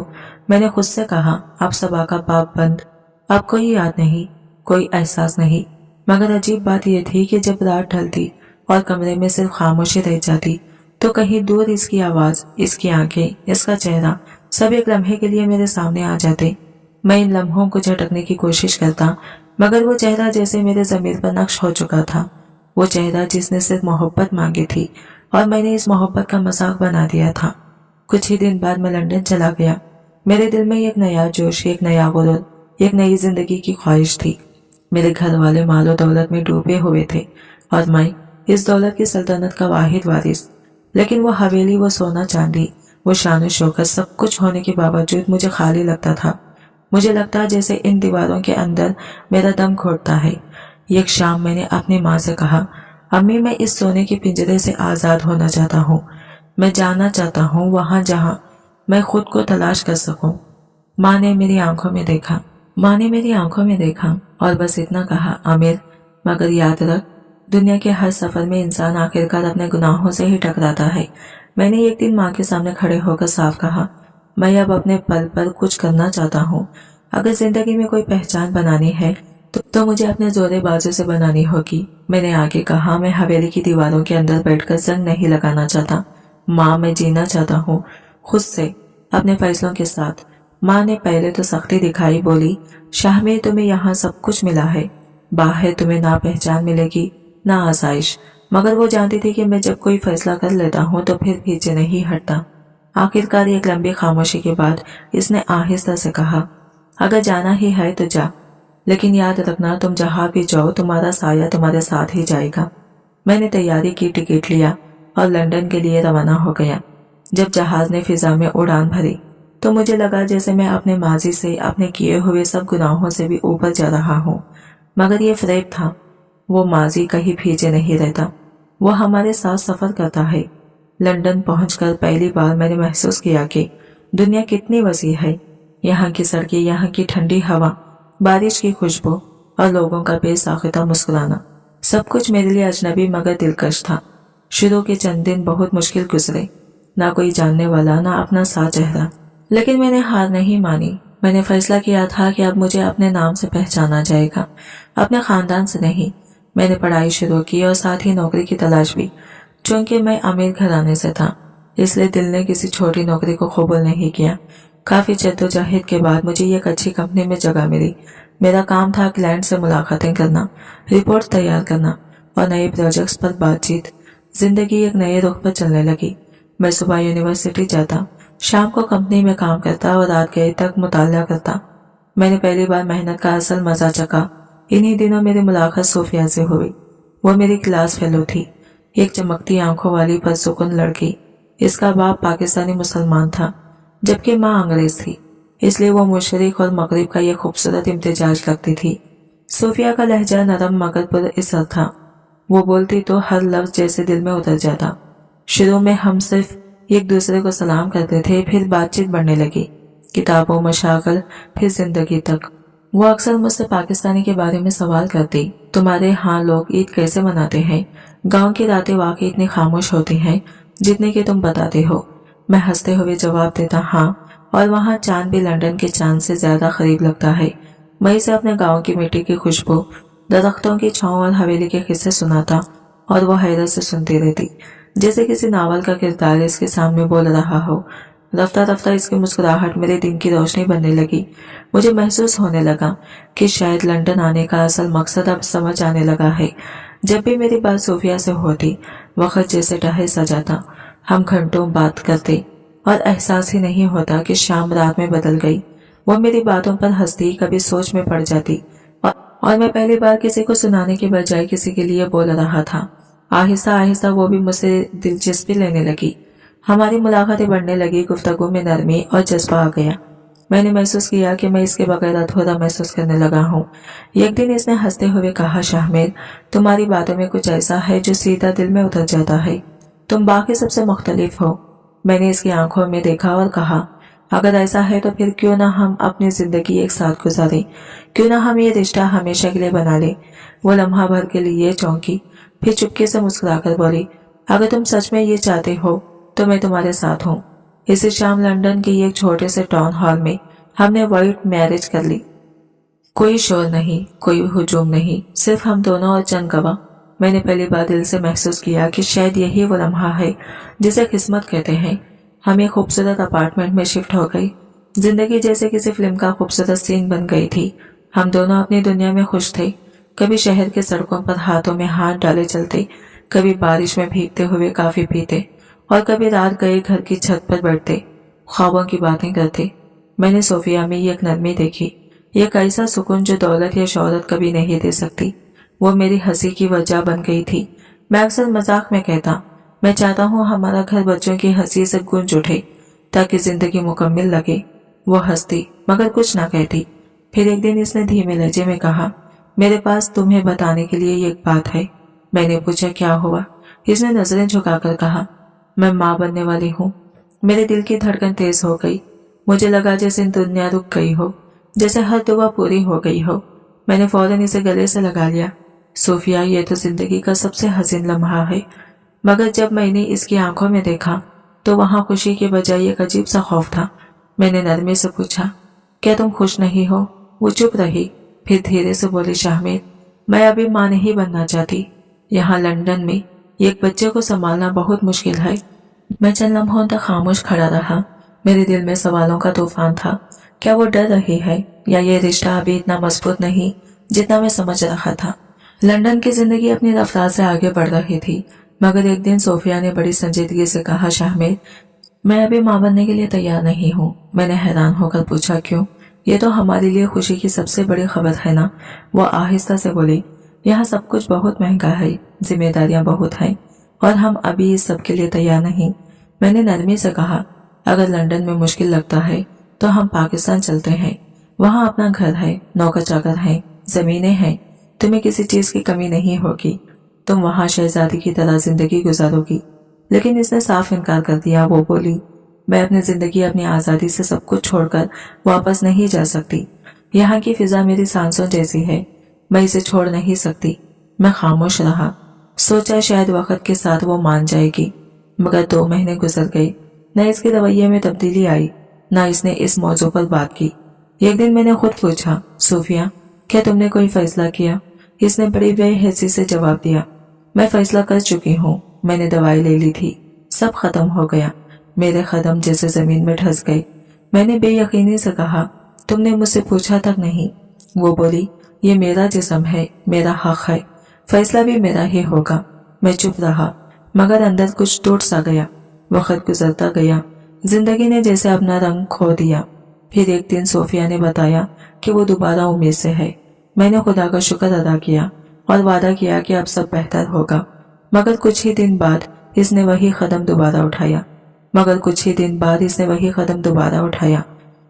मैंने खुद से कहा, अब सबा का बाप बंद, अब कोई याद नहीं, कोई एहसास नहीं, मगर अजीब बात यह थी कि जब रात ढलती और कमरे में सिर्फ खामोशी रह जाती तो कहीं दूर इसकी आवाज, इसकी आंखें, इसका चेहरा सब एक लम्हे के लिए मेरे सामने आ जाते। मैं इन लम्हों को झटकने की कोशिश करता, मगर वो चेहरा जैसे मेरे ज़मीर पर नक्श हो चुका था। वो चेहरा जिसने सिर्फ मोहब्बत मांगी थी और मैंने इस मोहब्बत का मजाक बना दिया था। कुछ ही दिन बाद मैं लंदन चला गया। मेरे दिल में एक नया जोश, एक नया गुरूर, एक नई जिंदगी की ख्वाहिश थी। मेरे घर वाले मालो दौलत में डूबे हुए थे और मैं इस दौलत की सल्तनत का वाहिद वारिस। लेकिन वो हवेली, वो सोना चांदी, वो शान शौकत सब कुछ होने के बावजूद मुझे खाली लगता था। मुझे लगता जैसे इन दीवारों के अंदर मेरा दम घुटता है। एक शाम मैंने अपनी माँ से कहा, अम्मी मैं इस सोने के पिंजरे से आजाद होना चाहता हूँ। मैं जाना चाहता हूँ वहां जहाँ मैं खुद को तलाश कर सकूं। माँ ने मेरी आंखों में देखा और बस इतना कहा, आमिर मगर याद रख, दुनिया के हर सफर में इंसान आखिरकार अपने गुनाहों से ही टकराता है। मैंने एक दिन माँ के सामने खड़े होकर साफ कहा, मैं अब अपने पल पर कुछ करना चाहता हूँ। अगर जिंदगी में कोई पहचान बनानी है तो मुझे अपने जोरे बाजू से बनानी होगी। मैंने आगे कहा, मैं हवेली की दीवारों के अंदर बैठकर जंग नहीं लगाना चाहता। माँ मैं जीना चाहता हूँ खुद से, अपने फैसलों के साथ। माँ ने पहले तो सख्ती दिखाई, बोली, शाहमीर तुम्हें यहाँ सब कुछ मिला है, बाहर तुम्हें ना पहचान मिलेगी ना आसाइश। मगर वो जानती थी कि मैं जब कोई फैसला कर लेता हूँ तो फिर पीछे नहीं हटता। आखिरकार एक लंबी खामोशी के बाद इसने आहिस्ता से कहा, अगर जाना ही है तो जा, लेकिन याद रखना तुम जहाँ भी जाओ तुम्हारा साया तुम्हारे साथ ही जाएगा। मैंने तैयारी की, टिकट लिया और लंदन के लिए रवाना हो गया। जब जहाज ने फिजा में उड़ान भरी तो मुझे लगा जैसे मैं अपने माजी से, अपने किए हुए सब गुनाहों से भी ऊपर जा रहा हूँ। मगर ये फ़रेब था। वो माजी कहीं पीछे नहीं रहता, वो हमारे साथ सफर करता है। लंदन पहुंचकर पहली बार मैंने महसूस किया कि दुनिया कितनी वसी है। यहाँ की सड़कें, यहाँ की ठंडी हवा, बारिश की खुशबू और लोगों का बेसाख्ता मुस्कुराना, सब कुछ मेरे लिए अजनबी मगर दिलकश था। शुरू के चंद दिन बहुत मुश्किल गुजरे, ना कोई जानने वाला, ना अपना सा चेहरा। लेकिन मैंने हार नहीं मानी। मैंने फैसला किया था कि अब मुझे अपने नाम से पहचाना जाएगा, अपने खानदान से नहीं। मैंने पढ़ाई शुरू की और साथ ही नौकरी की तलाश भी। चूंकि मैं अमीर घराने से था, इसलिए दिल ने किसी छोटी नौकरी को कबूल नहीं किया। काफी जद्दोजहद के बाद मुझे एक अच्छी कंपनी में जगह मिली। मेरा काम था क्लाइंट से मुलाकातें करना, रिपोर्ट तैयार करना और नए प्रोजेक्ट्स पर बातचीत। जिंदगी एक नए रुख पर चलने लगी। मैं सुबह यूनिवर्सिटी जाता, शाम को कंपनी में काम करता और रात गए तक मुताला करता। मैंने पहली बार मेहनत का असल मजा चखा। इन्हीं दिनों मेरी मुलाकात सोफिया से हुई। वो मेरी क्लास फेलो थी, एक चमकती आंखों वाली पुरसुकून लड़की। इसका बाप पाकिस्तानी मुसलमान था जबकि माँ अंग्रेज थी, इसलिए वो मशरिक और मगरिब का एक खूबसूरत इम्तिजाज लगती थी। सोफिया का लहजा नरम मगर पुरअसर था। वो बोलती तो हर लफ्ज जैसे दिल में उतर जाता। शुरू में हम सिर्फ एक दूसरे को सलाम करते थे, फिर बातचीत बढ़ने लगी, किताबों, मशागल, फिर जिंदगी तक। वो अक्सर मुझसे पाकिस्तानी के बारे में सवाल करती, तुम्हारे यहाँ लोग ईद कैसे मनाते हैं? गांव की रातें वाकई इतनी खामोश होती हैं जितने कि तुम बताते हो। मैं हंसते हुए जवाब देता, हाँ, और वहाँ चांद भी लंदन के चांद से ज्यादा करीब लगता है। मैं इसे अपने गाँव की मिट्टी की खुशबू, दरख्तों की छांव और हवेली के किस्से सुनाता और वो हैरत से सुनती रहती, जैसे किसी नावल का किरदार इसके सामने बोल रहा हो। रफ्ता रफ्ता इसकी मुस्कुराहट मेरे दिन की रोशनी बनने लगी। मुझे महसूस होने लगा कि शायद लंदन आने का असल मकसद अब समझ आने लगा है। जब भी मेरी बात सोफिया से होती, वक्त जैसे ठहर सा जाता। हम घंटों बात करते और एहसास ही नहीं होता कि शाम रात में बदल गई। वो मेरी बातों पर हंसती, कभी सोच में पड़ जाती और मैं पहली बार किसी को सुनाने के बजाय किसी के लिए बोल रहा था। आहिस्ता आहिस्ता वो भी मुझसे दिलचस्पी लेने लगी। हमारी मुलाकातें बढ़ने लगी, गुफ्तगू में नरमी और जज्बा आ गया। मैंने महसूस किया कि मैं इसके बगैर अधूरा महसूस करने लगा हूँ। एक दिन इसने हंसते हुए कहा, शाहमीर तुम्हारी बातों में कुछ ऐसा है जो सीधा दिल में उतर जाता है। तुम बाकी सबसे मुख्तलिफ हो। मैंने इसकी आंखों में देखा और कहा, अगर ऐसा है तो फिर क्यों ना हम अपनी जिंदगी एक साथ गुजारें, क्यों ना हम ये रिश्ता हमेशा के लिए बना ले। वो लम्हा भर के लिए चौंकी, फिर चुपके से मुस्कुराकर बोली, अगर तुम सच में ये चाहते हो तो मैं तुम्हारे साथ हूँ। इसी शाम लंदन के एक छोटे से टाउन हॉल में हमने वाइट मैरिज कर ली। कोई शोर नहीं, कोई हुजूम नहीं, सिर्फ हम दोनों और चंद गवाह। मैंने पहली बार दिल से महसूस किया कि शायद यही वो लम्हा है जिसे किस्मत कहते हैं। हम एक खूबसूरत अपार्टमेंट में शिफ्ट हो गई। जिंदगी जैसे किसी फिल्म का खूबसूरत सीन बन गई थी। हम दोनों अपनी दुनिया में खुश थे। कभी शहर के सड़कों पर हाथों में हाथ डाले चलते, कभी बारिश में भीगते हुए कॉफी पीते, और कभी रात गए घर की छत पर बैठते, ख्वाबों की बातें करते। मैंने सोफिया में एक नरमी देखी, एक ऐसा सुकून जो दौलत या शोहरत कभी नहीं दे सकती। वो मेरी हंसी की वजह बन गई थी। मैं अक्सर मजाक में कहता, मैं चाहता हूँ हमारा घर बच्चों की हंसी से गूंज उठे ताकि जिंदगी मुकम्मल लगे। वो हंसती मगर कुछ ना कहती। फिर एक दिन इसने धीमे लहजे में कहा, मेरे पास तुम्हें बताने के लिए एक बात है। मैंने पूछा, क्या हुआ? इसने नजरें झुकाकर कहा, मैं माँ बनने वाली हूँ। मेरे दिल की धड़कन तेज हो गई। मुझे लगा जैसे दुनिया रुक गई हो, जैसे हर दुआ पूरी हो गई हो। मैंने फौरन इसे गले से लगा लिया। सोफिया, ये तो जिंदगी का सबसे हसीन लम्हा है। मगर जब मैंने इसकी आंखों में देखा तो वहां खुशी के बजाय एक अजीब सा खौफ था। मैंने नरमी से पूछा, क्या तुम खुश नहीं हो? वो चुप रही, फिर धीरे से बोली, शाहमीर, मैं अभी माँ नहीं बनना चाहती। यहाँ लंदन में एक बच्चे को संभालना बहुत मुश्किल है। मैं चंद लम्हों तक खामोश खड़ा रहा। मेरे दिल में सवालों का तूफान था। क्या वो डर रही है या ये रिश्ता अभी इतना मजबूत नहीं जितना मैं समझ रहा था। लंदन की जिंदगी अपनी रफ्तार से आगे बढ़ रही थी। मगर एक दिन सोफिया ने बड़ी संजीदगी से कहा, शाहमीर, मैं अभी माँ बनने के लिए तैयार नहीं हूँ। मैंने हैरान होकर पूछा, क्यों? ये तो हमारे लिए खुशी की सबसे बड़ी खबर है ना। वो आहिस्ता से बोली, यहाँ सब कुछ बहुत महंगा है, जिम्मेदारियां बहुत हैं, और हम अभी इस सब के लिए तैयार नहीं। मैंने नरमी से कहा, अगर लंदन में मुश्किल लगता है तो हम पाकिस्तान चलते हैं। वहाँ अपना घर है, नौकर चाकर है, जमीनें हैं, तुम्हें किसी चीज की कमी नहीं होगी। तुम वहाँ शहजादी की तरह जिंदगी गुजारोगी। लेकिन इसने साफ इनकार कर दिया। वो बोली, मैं अपनी जिंदगी, अपनी आजादी से सब कुछ छोड़कर वापस नहीं जा सकती। यहाँ की फिजा मेरी सांसों जैसी है, मैं इसे छोड़ नहीं सकती। मैं खामोश रहा, सोचा शायद वक्त के साथ वो मान जाएगी। मगर 2 महीने गुजर गए, न इसके रवैये में तब्दीली आई, न इसने इस मौजू पर बात की। एक दिन मैंने खुद पूछा, सोफिया, क्या तुमने कोई फैसला किया? इसने बड़ी बेहसी से जवाब दिया, मैं फैसला कर चुकी हूँ। मैंने दवाई ले ली थी, सब खत्म हो गया। मेरे कदम जैसे जमीन में धंस गए। मैंने बेयकीनी से कहा, तुमने मुझसे पूछा तक नहीं। वो बोली, ये मेरा जिस्म है, मेरा हक है, फैसला भी मेरा ही होगा। मैं चुप रहा, मगर अंदर कुछ टूट सा गया। वक्त गुजरता गया, जिंदगी ने जैसे अपना रंग खो दिया। फिर एक दिन सोफिया ने बताया कि वो दोबारा उम्मीद से है। मैंने खुदा का शुक्र अदा किया और वादा किया कि अब सब बेहतर होगा। मगर कुछ ही दिन बाद इसने वही कदम दोबारा उठाया।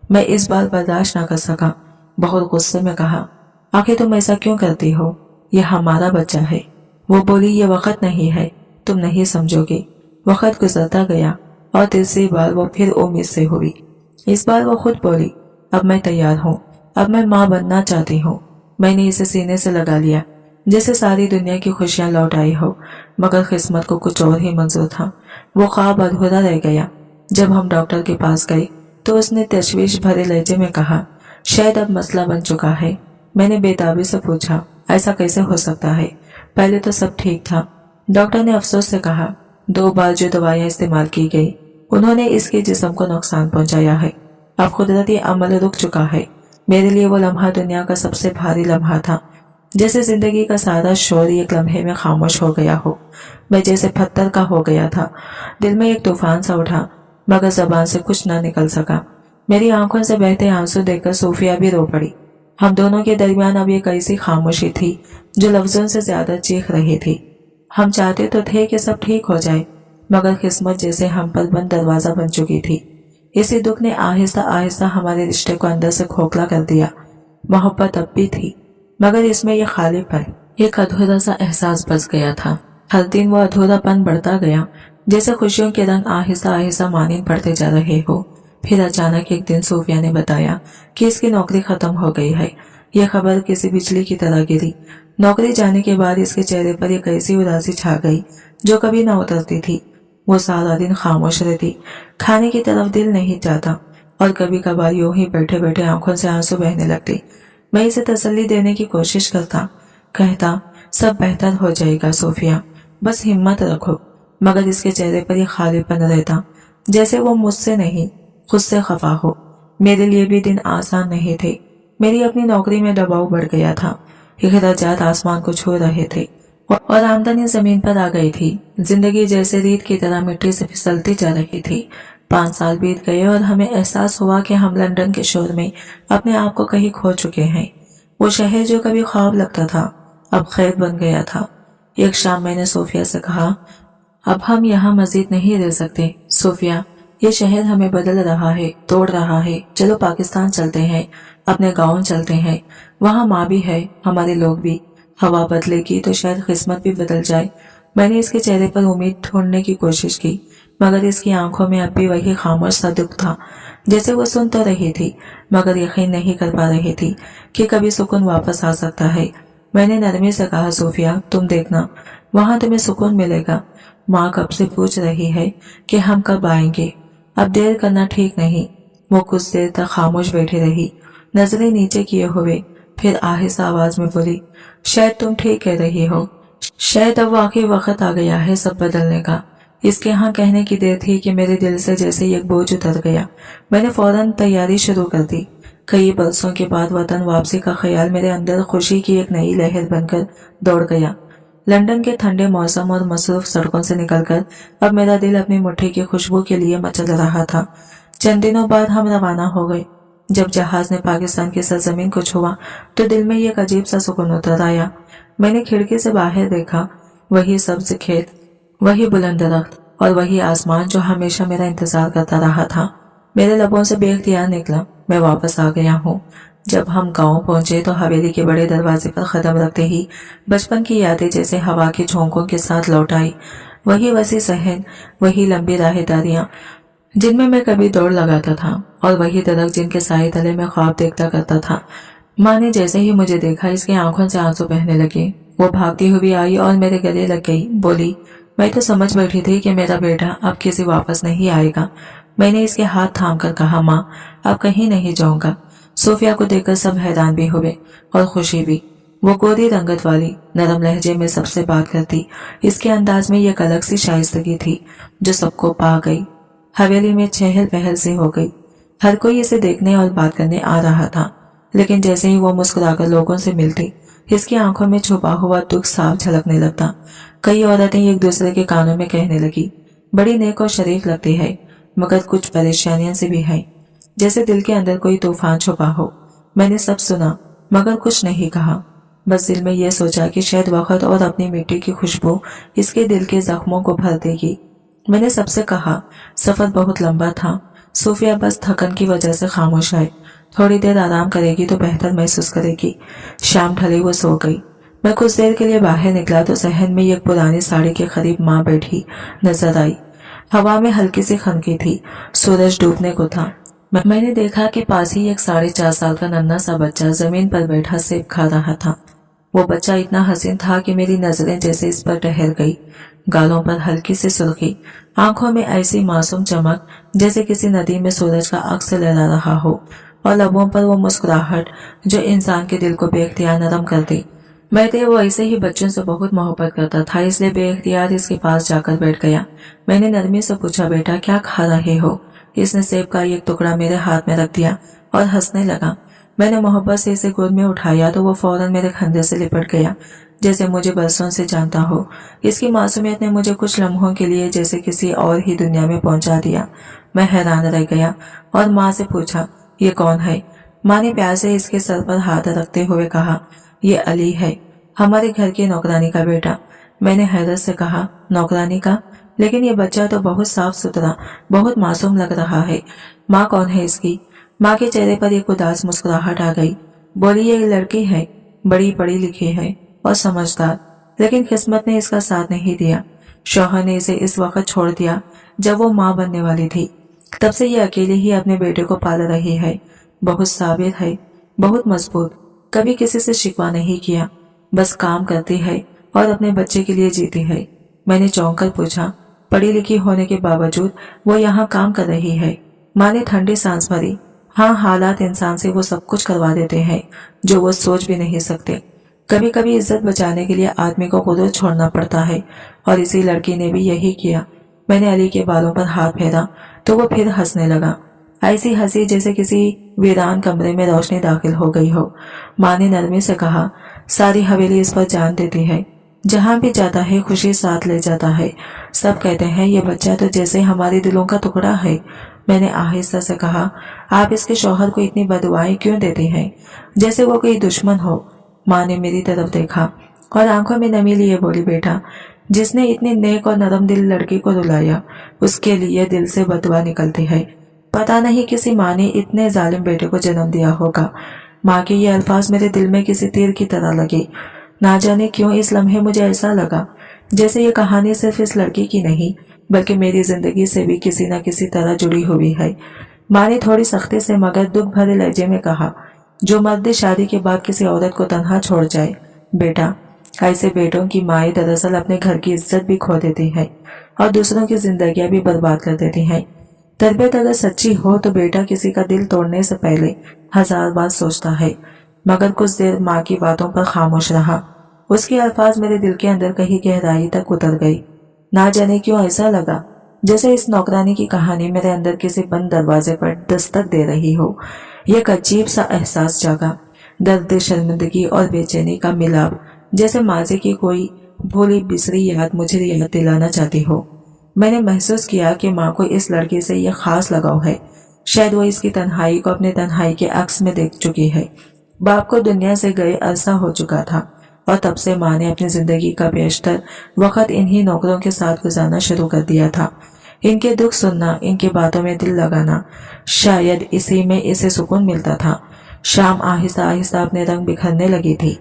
मैं इस बार बर्दाश्त न कर सका। बहुत गुस्से में कहा, आखिर तुम ऐसा क्यों करती हो? यह हमारा बच्चा है। वो बोली, ये वक्त नहीं है, तुम नहीं समझोगे। वक्त गुजरता गया और तीसरी बार वो फिर उम्मीद से हुई। इस बार वो खुद बोली, अब मैं तैयार हूँ, अब मैं माँ बनना चाहती हूँ। मैंने इसे सीने से लगा लिया, जैसे सारी दुनिया की खुशियां लौट आई हो। मगर किस्मत को कुछ और ही मंजूर था। वो ख्वाब अधूरा रह गया। जब हम डॉक्टर के पास गए तो उसने तशवीश भरे लहजे में कहा, शायद अब मसला बन चुका है। मैंने बेताबी से पूछा, ऐसा कैसे हो सकता है? पहले तो सब ठीक था। डॉक्टर ने अफसोस से कहा, 2 बार जो दवाइयां इस्तेमाल की गई उन्होंने इसके जिस्म को नुकसान पहुंचाया है। अब कुदरती अमल रुक चुका है। मेरे लिए वो लम्हा दुनिया का सबसे भारी लम्हा था। जैसे जिंदगी का सारा शोर एक लम्हे में खामोश हो गया हो। मैं जैसे पत्थर का हो गया था। दिल में एक तूफान सा उठा, मगर जबान से कुछ न निकल सका। मेरी आंखों से बहते आंसू देखकर सोफिया भी रो पड़ी। हम दोनों के दरमियान अब एक ऐसी खामोशी थी जो लफ्जों से ज्यादा चीख रही थी। हम चाहते तो थे कि सब ठीक हो जाए, मगर किस्मत जैसे हम पर बंद दरवाजा बन चुकी थी। इसी दुख ने आहिस्ता आहिस्ता हमारे रिश्ते को अंदर से खोखला कर दिया। मोहब्बत अब भी थी, मगर इसमें यह खालीपन, एक अधूरा सा एहसास बस गया था। हर दिन वो अधूरापन बढ़ता गया, जैसे खुशियों के रंग आहिस्ता आहिस्ता मानीन पड़ते जा रहे हो। फिर अचानक एक दिन सोफिया ने बताया कि इसकी नौकरी खत्म हो गई है। यह खबर किसी बिजली की तरह गिरी। नौकरी जाने के बाद इसके चेहरे पर एक ऐसी उदासी छा गई जो कभी न उतरती थी। वो सारा दिन खामोश रहती, खाने की तरफ दिल नहीं जाता, और कभी कभार यूं ही बैठे बैठे आंखों से आंसू बहने लगते। मैं इसे तसल्ली देने की कोशिश करता, कहता सब बेहतर हो जाएगा सोफिया, बस हिम्मत रखो। मगर इसके चेहरे पर यह खालीपन रहता, जैसे वो मुझसे नहीं खुद से खफा हो। मेरे लिए भी दिन आसान नहीं थे। मेरी अपनी नौकरी में दबाव बढ़ गया था, अखराजात आसमान को छू रहे थे और आमदनी जमीन पर आ गई थी। जिंदगी जैसे रेत की तरह मिट्टी से फिसलती जा रही थी। 5 साल बीत गए और हमें एहसास हुआ कि हम लंदन के शोर में अपने आप को कहीं खो चुके हैं। वो शहर जो कभी ख्वाब लगता था अब खैर बन गया था। एक शाम मैंने सोफिया से कहा, अब हम यहाँ मजीद नहीं रह सकते सोफिया, ये शहर हमें बदल रहा है, तोड़ रहा है। चलो पाकिस्तान चलते हैं, अपने गाँव चलते हैं, वहाँ माँ भी है, हमारे लोग भी। हवा बदलेगी तो शायद किस्मत भी बदल जाए। मैंने इसके चेहरे पर उम्मीद ढूंढने की कोशिश की, मगर इसकी आंखों में अब भी वही खामोश सा दुख था। जैसे वो सुन तो रही थी मगर यकीन नहीं कर पा रही थी कि कभी सुकून वापस आ सकता है। मैंने नरमी से कहा, सोफिया तुम देखना, वहां तुम्हें सुकून मिलेगा। माँ कब से पूछ रही है कि हम कब आएंगे, अब देर करना ठीक नहीं। वो कुछ देर तक खामोश बैठी रही, नजरें नीचे किए हुए, फिर आहिस्ता आवाज में बोली, शायद तुम ठीक कह रही हो, शायद अब वाकई वक्त आ गया है सब बदलने का। इसके यहाँ कहने की देर थी कि मेरे दिल से जैसे एक बोझ उतर गया। मैंने फौरन तैयारी शुरू कर दी। कई बरसों के बाद वतन वापसी का ख्याल मेरे अंदर खुशी की एक नई लहर बनकर दौड़ गया। लंदन के ठंडे मौसम और मसरूफ सड़कों से निकलकर अब मेरा दिल अपनी मुट्ठी की खुशबू के लिए मचल रहा था। चंद दिनों बाद हम रवाना हो गए। जब जहाज ने पाकिस्तान की सरजमीन को छुआ तो दिल में एक अजीब सा सुकून उतर आया। मैंने खिड़की से बाहर देखा, वही सब्ज खेत, वही बुलंद दरख्त और वही आसमान जो हमेशा मेरा इंतजार करता रहा था। मेरे लबों से बेख्तियार निकला, मैं वापस आ गया हूँ। जब हम गांव पहुंचे तो हवेली के बड़े दरवाजे पर कदम रखते ही बचपन की यादें जैसे हवा के झोंकों के साथ लौट आई। वही वसी सहन, वही लंबी राहदारियां जिनमें मैं कभी दौड़ लगाता था, और वही दरख्त जिनके साए तले में ख्वाब देखता करता था। माँ ने जैसे ही मुझे देखा इसकी आंखों से आंसू बहने लगे। वो भागती हुई आई और मेरे गले लग गई, बोली, मैं तो समझ बैठी थी कि मेरा बेटा अब किसी वापस नहीं आएगा। मैंने इसके हाथ थाम कर कहा, माँ अब कहीं नहीं जाऊंगा। सोफिया को देखकर सब हैरान भी हुए और खुशी भी। वो गोरी रंगत वाली, नरम लहजे में सबसे बात करती। इसके अंदाज में एक अलग सी शाइस्तगी थी जो सबको पा गई। हवेली में चहल पहल सी हो गई। हर कोई इसे देखने और बात करने आ रहा था, लेकिन जैसे ही वो मुस्कुराकर लोगों से मिलती इसकी आंखों में छुपा हुआ दुख साफ झलकने लगता। कई औरतें एक दूसरे के कानों में कहने लगी, बड़ी नेक और शरीफ लगती है, मगर कुछ परेशानियां से भी है, जैसे दिल के अंदर कोई तूफान छुपा हो। मैंने सब सुना मगर कुछ नहीं कहा, बस दिल में यह सोचा कि शायद वक्त और अपनी मिट्टी की खुशबू इसके दिल के जख्मों को भर देगी। मैंने सबसे कहा, सफर बहुत लंबा था, सोफिया बस थकन की वजह से खामोश है, थोड़ी देर आराम करेगी तो बेहतर महसूस करेगी। शाम ढली वो सो गई। मैं कुछ देर के लिए बाहर निकला तो सहन में एक पुरानी साड़ी के करीब माँ बैठी नजर आई। हवा में हल्की सी खनकी थी, सूरज डूबने को था। मैंने देखा कि पास ही एक 4.5 साल का नन्हा सा बच्चा जमीन पर बैठा सेब खा रहा था। वो बच्चा इतना हसीन था कि मेरी नजरें जैसे इस पर ठहर गई। गालों पर हल्की सी सुर्खी, आंखों में ऐसी मासूम चमक जैसे किसी नदी में सूरज का अक्स लहरा रहा हो, और लबों पर वो मुस्कुराहट जो इंसान के दिल को बेख्तियार नरम कर दी। मैं तो वो ऐसे ही बच्चों से बहुत मोहब्बत करता था, इसलिए बेख्तियार इसके पास जाकर बैठ गया। मैंने नरमी से पूछा, बेटा क्या खा रहे हो? इसने सेब का एक टुकड़ा मेरे हाथ में रख दिया और हंसने लगा। मैंने मोहब्बत से इसे गोद में उठाया तो वो फौरन मेरे कंधे से लिपट गया, जैसे मुझे बरसों से जानता हो। इसकी मासूमियत ने मुझे कुछ लम्हों के लिए जैसे किसी और ही दुनिया में पहुंचा दिया। मैं हैरान रह गया और माँ से पूछा, ये कौन है? माँ ने प्यार से इसके सर पर हाथ रखते हुए कहा, ये अली है, हमारे घर की नौकरानी का बेटा। मैंने हैरत से कहा, नौकरानी का? लेकिन ये बच्चा तो बहुत साफ सुथरा, बहुत मासूम लग रहा है। माँ कौन है इसकी? माँ के चेहरे पर एक उदास मुस्कुराहट आ गई। बोली, ये लड़की है, बड़ी पढ़ी लिखी है और समझदार, लेकिन किस्मत ने इसका साथ नहीं दिया। शौहर ने इसे इस वक्त छोड़ दिया जब वो माँ बनने वाली थी। तब से ये अकेले ही अपने बेटे को पाल रही है। बहुत साबिर है, बहुत मजबूत, कभी किसी से शिकवा नहीं किया, बस काम करती है और अपने बच्चे के लिए जीती है। मैंने चौंक कर पूछा, पढ़ी लिखी होने के बावजूद वो यहाँ काम कर रही है? माँ ने ठंडी सांस भरी हाँ, हालात इंसान से वो सब कुछ करवा देते हैं जो वो सोच भी नहीं सकते। कभी कभी इज्जत बचाने के लिए आदमी को खुद छोड़ना पड़ता है, और इसी लड़की ने भी यही किया। मैंने अली के बालों पर हाथ फेरा तो वो फिर हंसने लगा, ऐसी हंसी जैसे किसी वीरान कमरे में रोशनी दाखिल हो गई हो। माँ ने नरमी से कहा, सारी हवेली इस पर जान देती है, जहाँ भी जाता है खुशी साथ ले जाता है। सब कहते हैं ये बच्चा तो जैसे हमारे दिलों का टुकड़ा है। मैंने आहिस्ता से कहा, आप इसके शौहर को इतनी बददुआएं क्यों देती हैं, जैसे वो कोई दुश्मन हो। माँ ने मेरी तरफ देखा और आंखों में नमी लिए बोली, बेटा, जिसने इतनी नेक और नरम दिल लड़की को रुलाया उसके लिए दिल से बददुआ निकलती है। पता नहीं किसी माँ ने इतने जालिम बेटे को जन्म दिया होगा। माँ के ये अल्फाज मेरे दिल में किसी तीर की तरह लगे। ना जाने क्यों इस लम्हे मुझे ऐसा लगा जैसे ये कहानी सिर्फ इस लड़की की नहीं बल्कि मेरी जिंदगी से भी किसी न किसी तरह जुड़ी हुई है। माँ ने थोड़ी सख्ती से मगर दुख भरे लहजे में कहा, जो मर्द शादी के बाद किसी औरत को तन्हा छोड़ जाए, बेटा, ऐसे बेटों की माएँ दरअसल अपने घर की इज्जत भी खो देती है और दूसरों की जिंदगियां भी बर्बाद कर देती हैं। तरबियत अगर सच्ची हो तो बेटा किसी का दिल तोड़ने से पहले 1000 बार सोचता है। मगर कुछ देर माँ की बातों पर खामोश रहा। उसके अल्फाज मेरे दिल के अंदर कहीं गहराई तक उतर गई। ना जाने क्यों ऐसा लगा जैसे इस नौकरानी की कहानी मेरे अंदर किसी बंद दरवाजे पर दस्तक दे रही हो। एक अजीब सा एहसास जागा, दर्द, शर्मिंदगी और बेचैनी का मिलाप, जैसे माजी की कोई भूली बिसरी याद मुझे याद दिलाना चाहती हो। मैंने महसूस किया कि माँ को इस लड़की से यह खास लगाव है। शायद वो इसकी तन्हाई को अपने तन्हाई के अक्स में देख चुकी है। बाप को दुनिया से गए अरसा हो चुका था और तब से माँ ने अपनी जिंदगी का बेशतर वक्त इन्हीं नौकरों के साथ गुजारना शुरू कर दिया था। इनके दुख सुनना, इनकी बातों में दिल लगाना, शायद इसी में इसे सुकून मिलता था। शाम आहिस्ता आहिस्ता अपने रंग बिखरने लगी थी।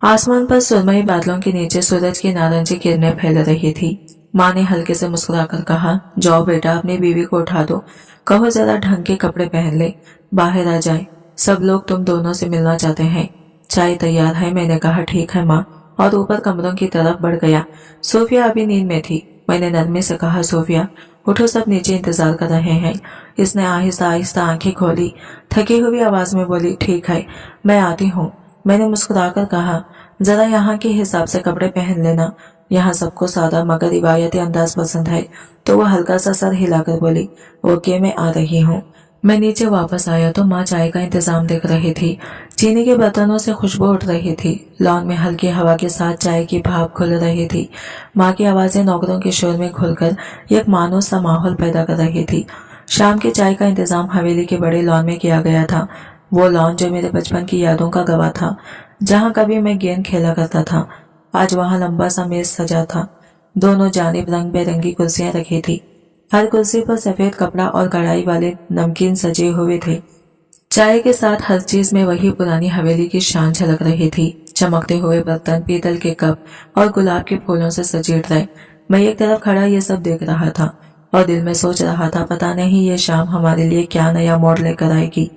आसमान पर सुरमई बादलों के नीचे सूरज की नारंगी किरणें फैल रही थी। माँ ने हल्के से मुस्कुराकर कहा, जाओ बेटा, अपनी बीवी को उठा दो, कहो जरा ढंग के कपड़े पहन ले, बाहर आ जाए, सब लोग तुम दोनों से मिलना चाहते हैं। चाय तैयार है। मैंने कहा, ठीक है माँ, और ऊपर कमरों की तरफ बढ़ गया। सोफिया अभी नींद में थी। मैंने नरमी से कहा, सोफिया उठो, सब नीचे इंतजार कर रहे हैं। इसने आहिस्ता आहिस्ता आंखें खोली, थकी हुई आवाज में बोली, ठीक है, मैं आती हूँ। मैंने मुस्कुराकर कहा, जरा यहाँ के हिसाब से कपड़े पहन लेना, यहाँ सबको सादा मगर रिवायती अंदाज पसंद है। तो वो हल्का सा सर हिलाकर बोली, ओके, मैं आ रही हूँ। मैं नीचे वापस आया तो माँ चाय का इंतजाम देख रही थी। चीनी के बर्तनों से खुशबू उठ रही थी। लॉन में हल्की हवा के साथ चाय की भाप खुल रही थी। माँ की आवाजें नौकरों के शोर में घुलकर एक मानो सा माहौल पैदा कर रही थी। शाम की चाय का इंतजाम हवेली के बड़े लॉन में किया गया था। वो लॉन जो मेरे बचपन की यादों का गवाह था, जहाँ कभी मैं गेंद खेला करता था। आज वहाँ लंबा सा मेज सजा था। दोनों जानिब रंग बेरंगी कुर्सियां रखी थी। हर कुर्सी पर सफेद कपड़ा और कढ़ाई वाले नमकीन सजे हुए थे। चाय के साथ हर चीज में वही पुरानी हवेली की शान झलक रही थी। चमकते हुए बर्तन, पीतल के कप और गुलाब के फूलों से सजे ट्रे। मैं एक तरफ खड़ा ये सब देख रहा था और दिल में सोच रहा था, पता नहीं ये शाम हमारे लिए क्या नया मोड़ लेकर आएगी।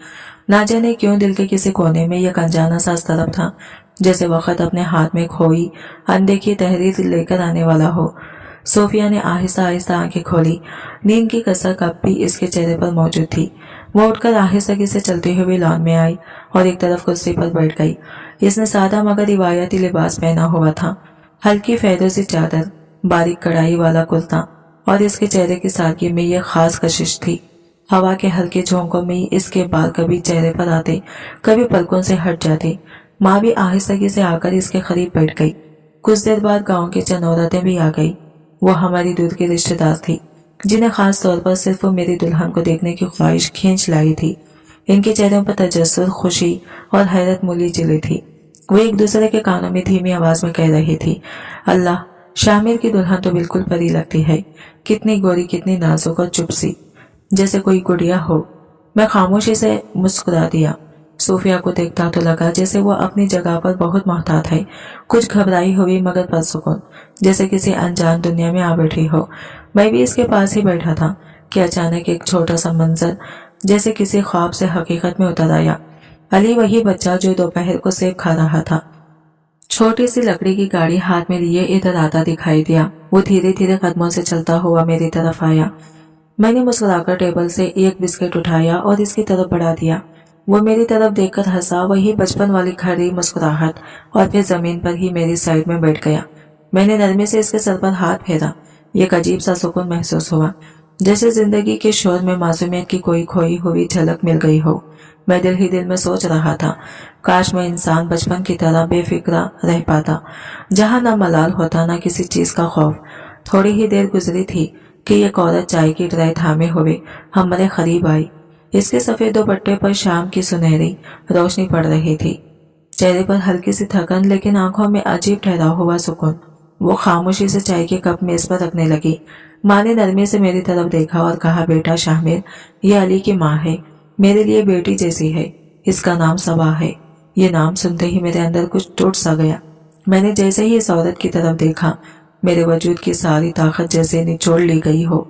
ना जाने क्यों दिल के किसी कोने में यह अनजाना सा तरफ था, जैसे वक्त अपने हाथ में खोई अनदेखी तहरीर लेकर आने वाला हो। सोफिया ने आहिस्ता आहिस्ता आंखें खोली। नींद की कसक अब भी इसके चेहरे पर मौजूद थी। वो उठकर आहिस्ता से चलते हुए लॉन में आई और एक तरफ कुर्सी पर बैठ गई। इसने सादा मगर रिवायती लिबास पहना हुआ था। हल्की फेरोजी चादर, बारीक कढ़ाई वाला कुर्ता, और इसके चेहरे की सादगी में यह खास कशिश थी। हवा के हल्के झोंकों में इसके बाल कभी चेहरे पर आते, कभी पलकों से हट जाते। माँ भी आहिस्ता से आकर इसके करीब बैठ गई। कुछ देर बाद गांव की चंद औरतें भी आ गई। वो हमारी दूर की रिश्तेदार थी, जिन्हें खास तौर पर सिर्फ मेरी दुल्हन को देखने की ख्वाहिश खींच लाई थी। इनके चेहरों पर तजस्सुर, खुशी और हैरत मूली जिली थी। वो एक दूसरे के कानों में धीमी आवाज में कह रही थी, अल्लाह, शामिर की दुल्हन तो बिल्कुल परी लगती है, कितनी गोरी, कितनी नाजुक और चुप सी, जैसे कोई गुड़िया हो। मैं खामोशी से मुस्कुरा दिया। सोफिया को देखता तो लगा जैसे वो अपनी जगह पर बहुत मोहतात है, कुछ घबराई हुई मगर परसुकून, जैसे किसी अनजान दुनिया में आ बैठी हो। मैं भी इसके पास ही बैठा था कि अचानक एक छोटा सा मंजर जैसे किसी ख्वाब से हकीकत में उतर आया। अली, वही बच्चा जो दोपहर को सेब खा रहा था, छोटी सी लकड़ी की गाड़ी हाथ में लिए इधर आता दिखाई दिया। वो धीरे धीरे कदमों से चलता हुआ मेरी तरफ आया। मैंने मुस्कुराकर टेबल से एक बिस्किट उठाया और इसकी तरफ बढ़ा दिया। वो मेरी तरफ देखकर हंसा, वही बचपन वाली खड़ी मुस्कुराहट, और फिर जमीन पर ही मेरी साइड में बैठ गया। मैंने नरमी से इसके सर पर हाथ फेरा। एक अजीब सा सुकून महसूस हुआ, जैसे जिंदगी के शोर में मासूमियत की कोई खोई हुई झलक मिल गई हो। मैं दिल ही दिल में सोच रहा था, काश मैं इंसान बचपन की तरह बेफिक्रा रह पाता, जहाँ न मलाल होता न किसी चीज का खौफ। थोड़ी ही देर गुजरी थी कि एक औरत चाय की ट्रे थामे हुए हमारे करीब आई। इसके सफेद दुपट्टे पर शाम की सुनहरी रोशनी पड़ रही थी। चेहरे पर हल्की सी थकन, लेकिन आंखों में अजीब ठहरा हुआ सुकून। वो खामोशी से चाय के कप मेज पर रखने लगी। माँ ने नरमी से मेरी तरफ देखा और कहा, बेटा शामिर, ये अली की माँ है, मेरे लिए बेटी जैसी है। इसका नाम सबा है। ये नाम सुनते ही मेरे अंदर कुछ टूट सा गया। मैंने जैसे ही इस औरत की तरफ देखा, मेरे वजूद की सारी ताकत जैसे निचोड़ ली गई हो।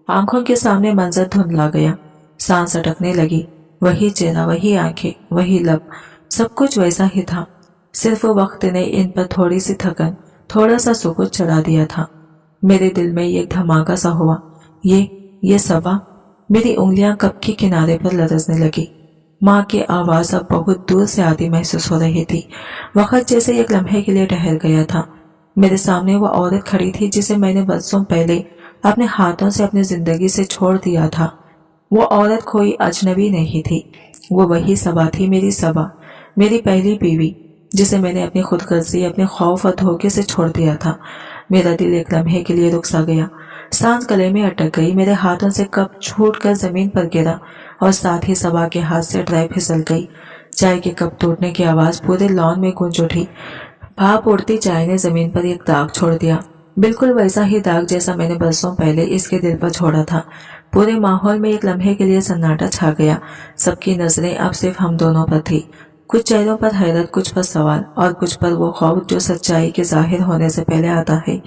आंखों के सामने मंजर धुंधला गया, सांस अटकने लगी। वही चेहरा, वही आंखें, वही लब, सब कुछ वैसा ही था। सिर्फ वक्त ने इन पर थोड़ी सी थकन, थोड़ा सा सुकून चढ़ा दिया था। मेरे दिल में एक धमाका सा हुआ। ये सबा। मेरी उंगलियां कप के किनारे पर लरजने लगी। माँ की आवाज अब बहुत दूर से आती महसूस हो रही थी। वक्त जैसे एक लम्हे के लिए ठहर गया था। मेरे सामने वो औरत खड़ी थी जिसे मैंने बरसों पहले अपने हाथों से अपनी जिंदगी से छोड़ दिया था। वो औरत कोई अजनबी नहीं थी, वो वही सबा थी, मेरी सबा, मेरी पहली बीवी, जिसे मैंने अपनी खुदगर्जी, अपने खौफ और धोखे से छोड़ दिया था। मेरा दिल एक लम्हे के लिए रुक सा गया, सांस गले में अटक गई। मेरे हाथों से कप छूटकर जमीन पर गिरा और साथ ही सबा के हाथ से ट्रे फिसल गई। चाय के कप टूटने की आवाज पूरे लॉन में गूंज उठी। भाप उड़ती चाय ने जमीन पर एक दाग छोड़ दिया, बिल्कुल वैसा ही दाग जैसा मैंने बरसों पहले इसके दिल पर छोड़ा था। पूरे माहौल में एक लम्हे के लिए सन्नाटा छा गया। सबकी नजरें अब सिर्फ हम दोनों पर थी। कुछ चेहरों पर हैरत, कुछ पर सवाल और कुछ पर वो खौफ जो सच्चाई के जाहिर होने से पहले आता है।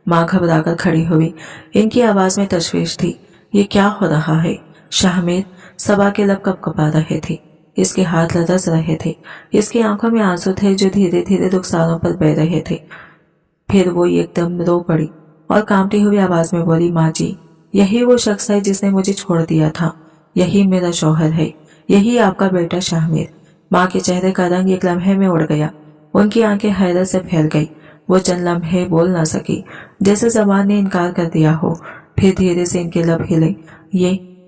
माँ घबराकर खड़ी हुई, इनकी आवाज में तशवीश थी। ये क्या हो रहा है? शाहमीर। सबा के लब कपकपा रहे थे, इसके हाथ लरस रहे थे, इसकी आंखों में आंसू थे जो धीरे धीरे रुखसारों पर बह रहे थे। फिर वो एकदम रो पड़ी और कांपती हुई आवाज में बोली, माँ जी, यही वो शख्स है जिसने मुझे छोड़ दिया था। यही मेरा शौहर है, यही आपका बेटा शाहमीर। माँ के चेहरे का रंग एक लम्हे में उड़ गया, उनकी आंखें हैरत से फैल गई। वो चंद लम्हे बोल ना सकी, जैसे जबान ने इनकार कर दिया हो। फिर धीरे से इनके लब हिले।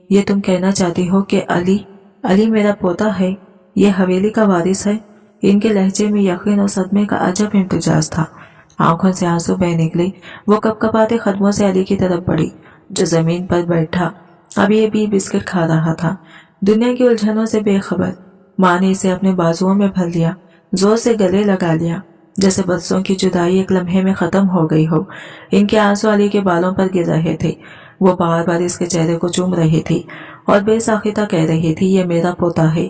ये तुम कहना चाहती हो कि अली मेरा पोता है, ये हवेली का वारिस है? इनके लहजे में यकीन और सदमे का अजब इम्तिजाज था। आंखों से आंसू बह निकले। वो कपकपाते कदमों से अली की तरफ बढ़ी, जो जमीन पर बैठा अभी अभी बिस्किट खा रहा था, दुनिया की उलझनों से बेखबर। माँ ने इसे अपने बाजुओं में भर लिया, जोर से गले लगा लिया, जैसे बरसों की जुदाई एक लम्हे में खत्म हो गई हो। इनके आंसू अली के बालों पर गिर रहे थे। वो बार बार इसके चेहरे को चूम रही थी और बेसाखिता कह रही थी, ये मेरा पोता है,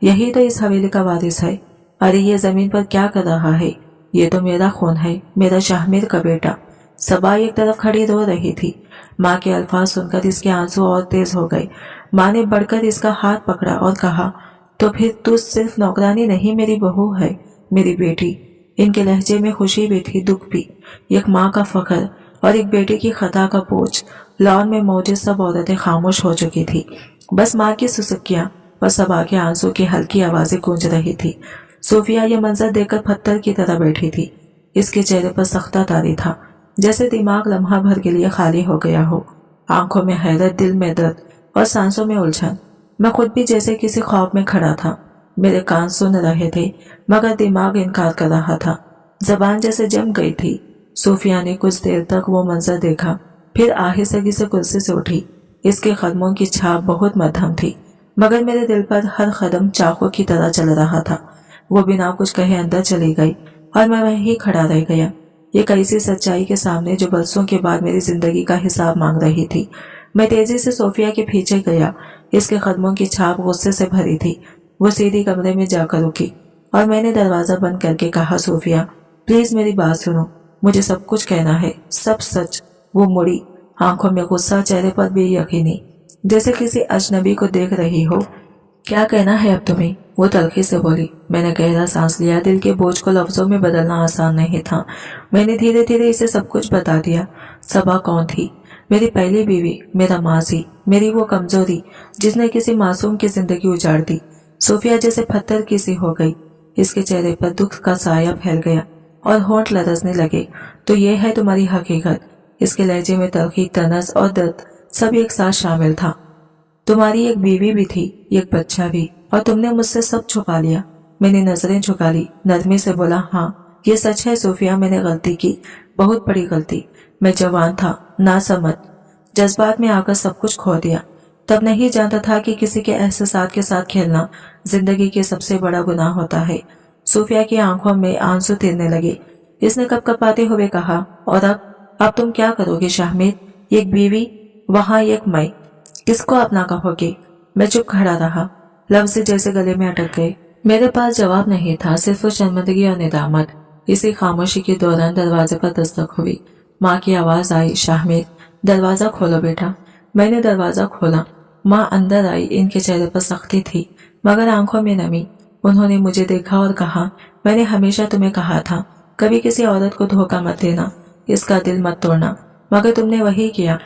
यही तो इस हवेली का वारिस है। अरे ये जमीन पर क्या कर रहा है? ये तो मेरा खून है, मेरा शाहमीर का बेटा। सबा एक तरफ खड़ी रो रही थी। माँ के अल्फाज सुनकर इसके आंसू और तेज हो गए। माँ ने बढ़कर इसका हाथ पकड़ा और कहा, तो फिर तू सिर्फ नौकरानी नहीं, मेरी बहू है, मेरी बेटी। इनके लहजे में खुशी भी थी, दुख भी, एक माँ का फख्र और एक बेटे की खता का बोझ। लॉन में मौजूद सब औरतें खामोश हो चुकी थी, बस माँ की सुसुकियां और सबा के आंसू की हल्की आवाजें गूंज रही थी। सोफिया ये मंजर देखकर पत्थर की तरह बैठी थी। इसके चेहरे पर सख्ता तारी था, जैसे दिमाग लम्हा भर के लिए खाली हो गया हो। आंखों में हैरत, दिल में दर्द और सांसों में उलझन। मैं खुद भी जैसे किसी ख्वाब में खड़ा था। मेरे कान सुन रहे थे मगर दिमाग इनकार कर रहा था। जबान जैसे जम गई थी। सोफिया ने कुछ देर तक वो मंजर देखा, फिर आहिस्तगी से कुर्सी से उठी। इसके कदमों की छाप बहुत मध्यम थी, मगर मेरे दिल पर हर कदम चाकू की तरह चल रहा था। वो बिना कुछ कहे अंदर चली गई और मैं वहीं खड़ा रह गया, एक ऐसी सच्चाई के सामने जो बरसों के बाद मेरी जिंदगी का हिसाब मांग रही थी। मैं तेजी से सोफिया के पीछे गया। इसके कदमों की छाप गुस्से से भरी थी। वो सीधी कमरे में जाकर रुकी और मैंने दरवाजा बंद करके कहा, सोफिया प्लीज मेरी बात सुनो, मुझे सब कुछ कहना है, सब सच। वो मुड़ी, आंखों में गुस्सा, चेहरे पर बेयकीनी, जैसे किसी अजनबी को देख रही हो। क्या कहना है अब तुम्हें? वो तल्खी से बोली। मैंने गहरा सांस लिया। दिल के बोझ को लफ्जों में बदलना आसान नहीं था। मैंने धीरे धीरे इसे सब कुछ बता दिया। सबा कौन थी, मेरी पहली बीवी, मेरा माजी, मेरी वो कमजोरी जिसने किसी मासूम की जिंदगी उजाड़ दी। सोफिया जैसे पत्थर की सी हो गई। इसके चेहरे पर दुख का साया फैल गया और होंठ लरसने लगे। तो ये है तुम्हारी हकीकत। इसके लहजे में तलखी, तनस और दर्द सब एक साथ शामिल था। तुम्हारी एक बीवी भी थी, एक बच्चा भी, और तुमने मुझसे सब छुपा लिया। मैंने नजरें झुका ली, नरमी से बोला, हाँ ये सच है सोफिया, मैंने गलती की, बहुत बड़ी गलती। मैं जवान था, ना समझ, जज्बात में आकर सब कुछ खो दिया। तब नहीं जानता था कि किसी के एहसासात के साथ खेलना जिंदगी के सबसे बड़ा गुनाह होता है। सोफिया की आंखों में आंसू तिरने लगे। इसने कपकपाते हुए कहा, और अब तुम क्या करोगे शाहमीर? एक बीवी, वहां एक मैं, किसको अपना कहोगे? मैं चुप खड़ा रहा, लफ्ज जैसे गले में अटक गए। मेरे पास जवाब नहीं था, सिर्फ शर्मिंदगी और निदामत। इसी खामोशी के दौरान दरवाजे पर दस्तक हुई। माँ की आवाज आई, शाहमीर दरवाजा खोलो बेटा। मैंने दरवाजा खोला। माँ अंदर आई। इनके चेहरे पर सख्ती थी मगर आंखों में नमी। उन्होंने मुझे देखा और कहा, मैंने हमेशा तुम्हें कहा था कभी किसी औरत को धोखा मत देना, इसका दिल मत तोड़ना, मगर तुमने वही किया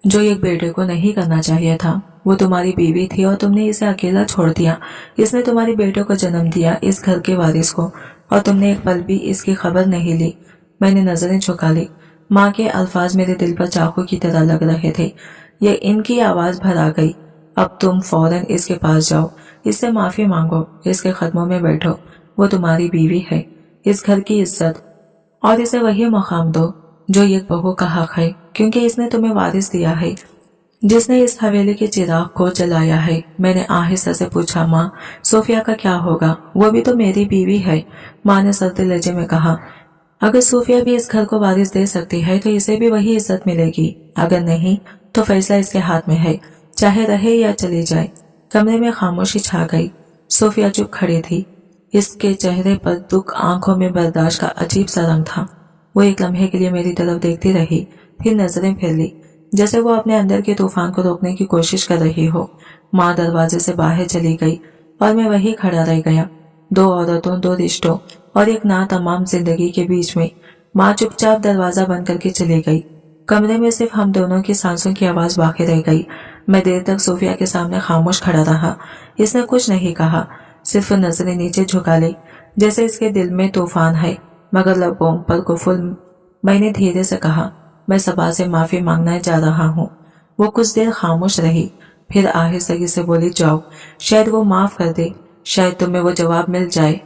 जो एक बेटे को नहीं करना चाहिए था। वो तुम्हारी बीवी थी और तुमने इसे अकेला छोड़ दिया। इसने तुम्हारे बेटे को जन्म दिया, इस घर के वारिस को, और तुमने एक पल भी इसकी खबर नहीं ली। मैंने नजरें झुका ली। माँ के अल्फाज मेरे दिल पर चाकू की तरह लग रहे थे। ये इनकी आवाज भर आ गई, अब तुम फौरन इसके पास जाओ, इससे माफी मांगो, इसके कदमों में बैठो। वो तुम्हारी बीवी है, इस घर की इज्जत, और इसे वही मकाम दो जो एक बहू का हक है, क्योंकि इसने तुम्हें वारिस दिया है, जिसने इस हवेली के चिराग को जलाया है। मैंने आहिस्ता से पूछा, माँ सोफिया का क्या होगा? वो भी तो मेरी बीवी है। माँ ने सर्द लहजे में कहा, अगर सोफिया भी इस घर को वारिस दे सकती है तो इसे भी वही इज्जत मिलेगी, अगर नहीं तो फैसला इसके हाथ में है, चाहे रहे या चली जाए। कमरे में खामोशी छा गई। सोफिया चुप खड़ी थी। इसके चेहरे पर दुख, आंखों में बर्दाश्त का अजीब सा रंग था। वो एक लम्हे के लिए मेरी तरफ देखती रही, फिर नजरें फेर ली, जैसे वो अपने अंदर के तूफान को रोकने की कोशिश कर रही हो। माँ दरवाजे से बाहर चली गई और मैं वहीं खड़ा रह गया, दो औरतों, दो रिश्तों और एक ना तमाम जिंदगी के बीच में। माँ चुपचाप दरवाजा बंद करके चली गई। कमरे में सिर्फ हम दोनों की सांसों की आवाज बाकी रह गई। मैं देर तक सोफिया के सामने खामोश खड़ा रहा। इसने कुछ नहीं कहा, सिर्फ नजरें नीचे झुका ली, जैसे इसके दिल में तूफान है, मगर लबों पर कुफुल। मैंने धीरे से कहा, मैं सबा से माफी मांगने जा रहा हूँ। वो कुछ देर खामोश रही, फिर आहिस्ता से बोली, जाओ, शायद वो माफ कर दे, शायद तुम्हें वो जवाब मिल जाए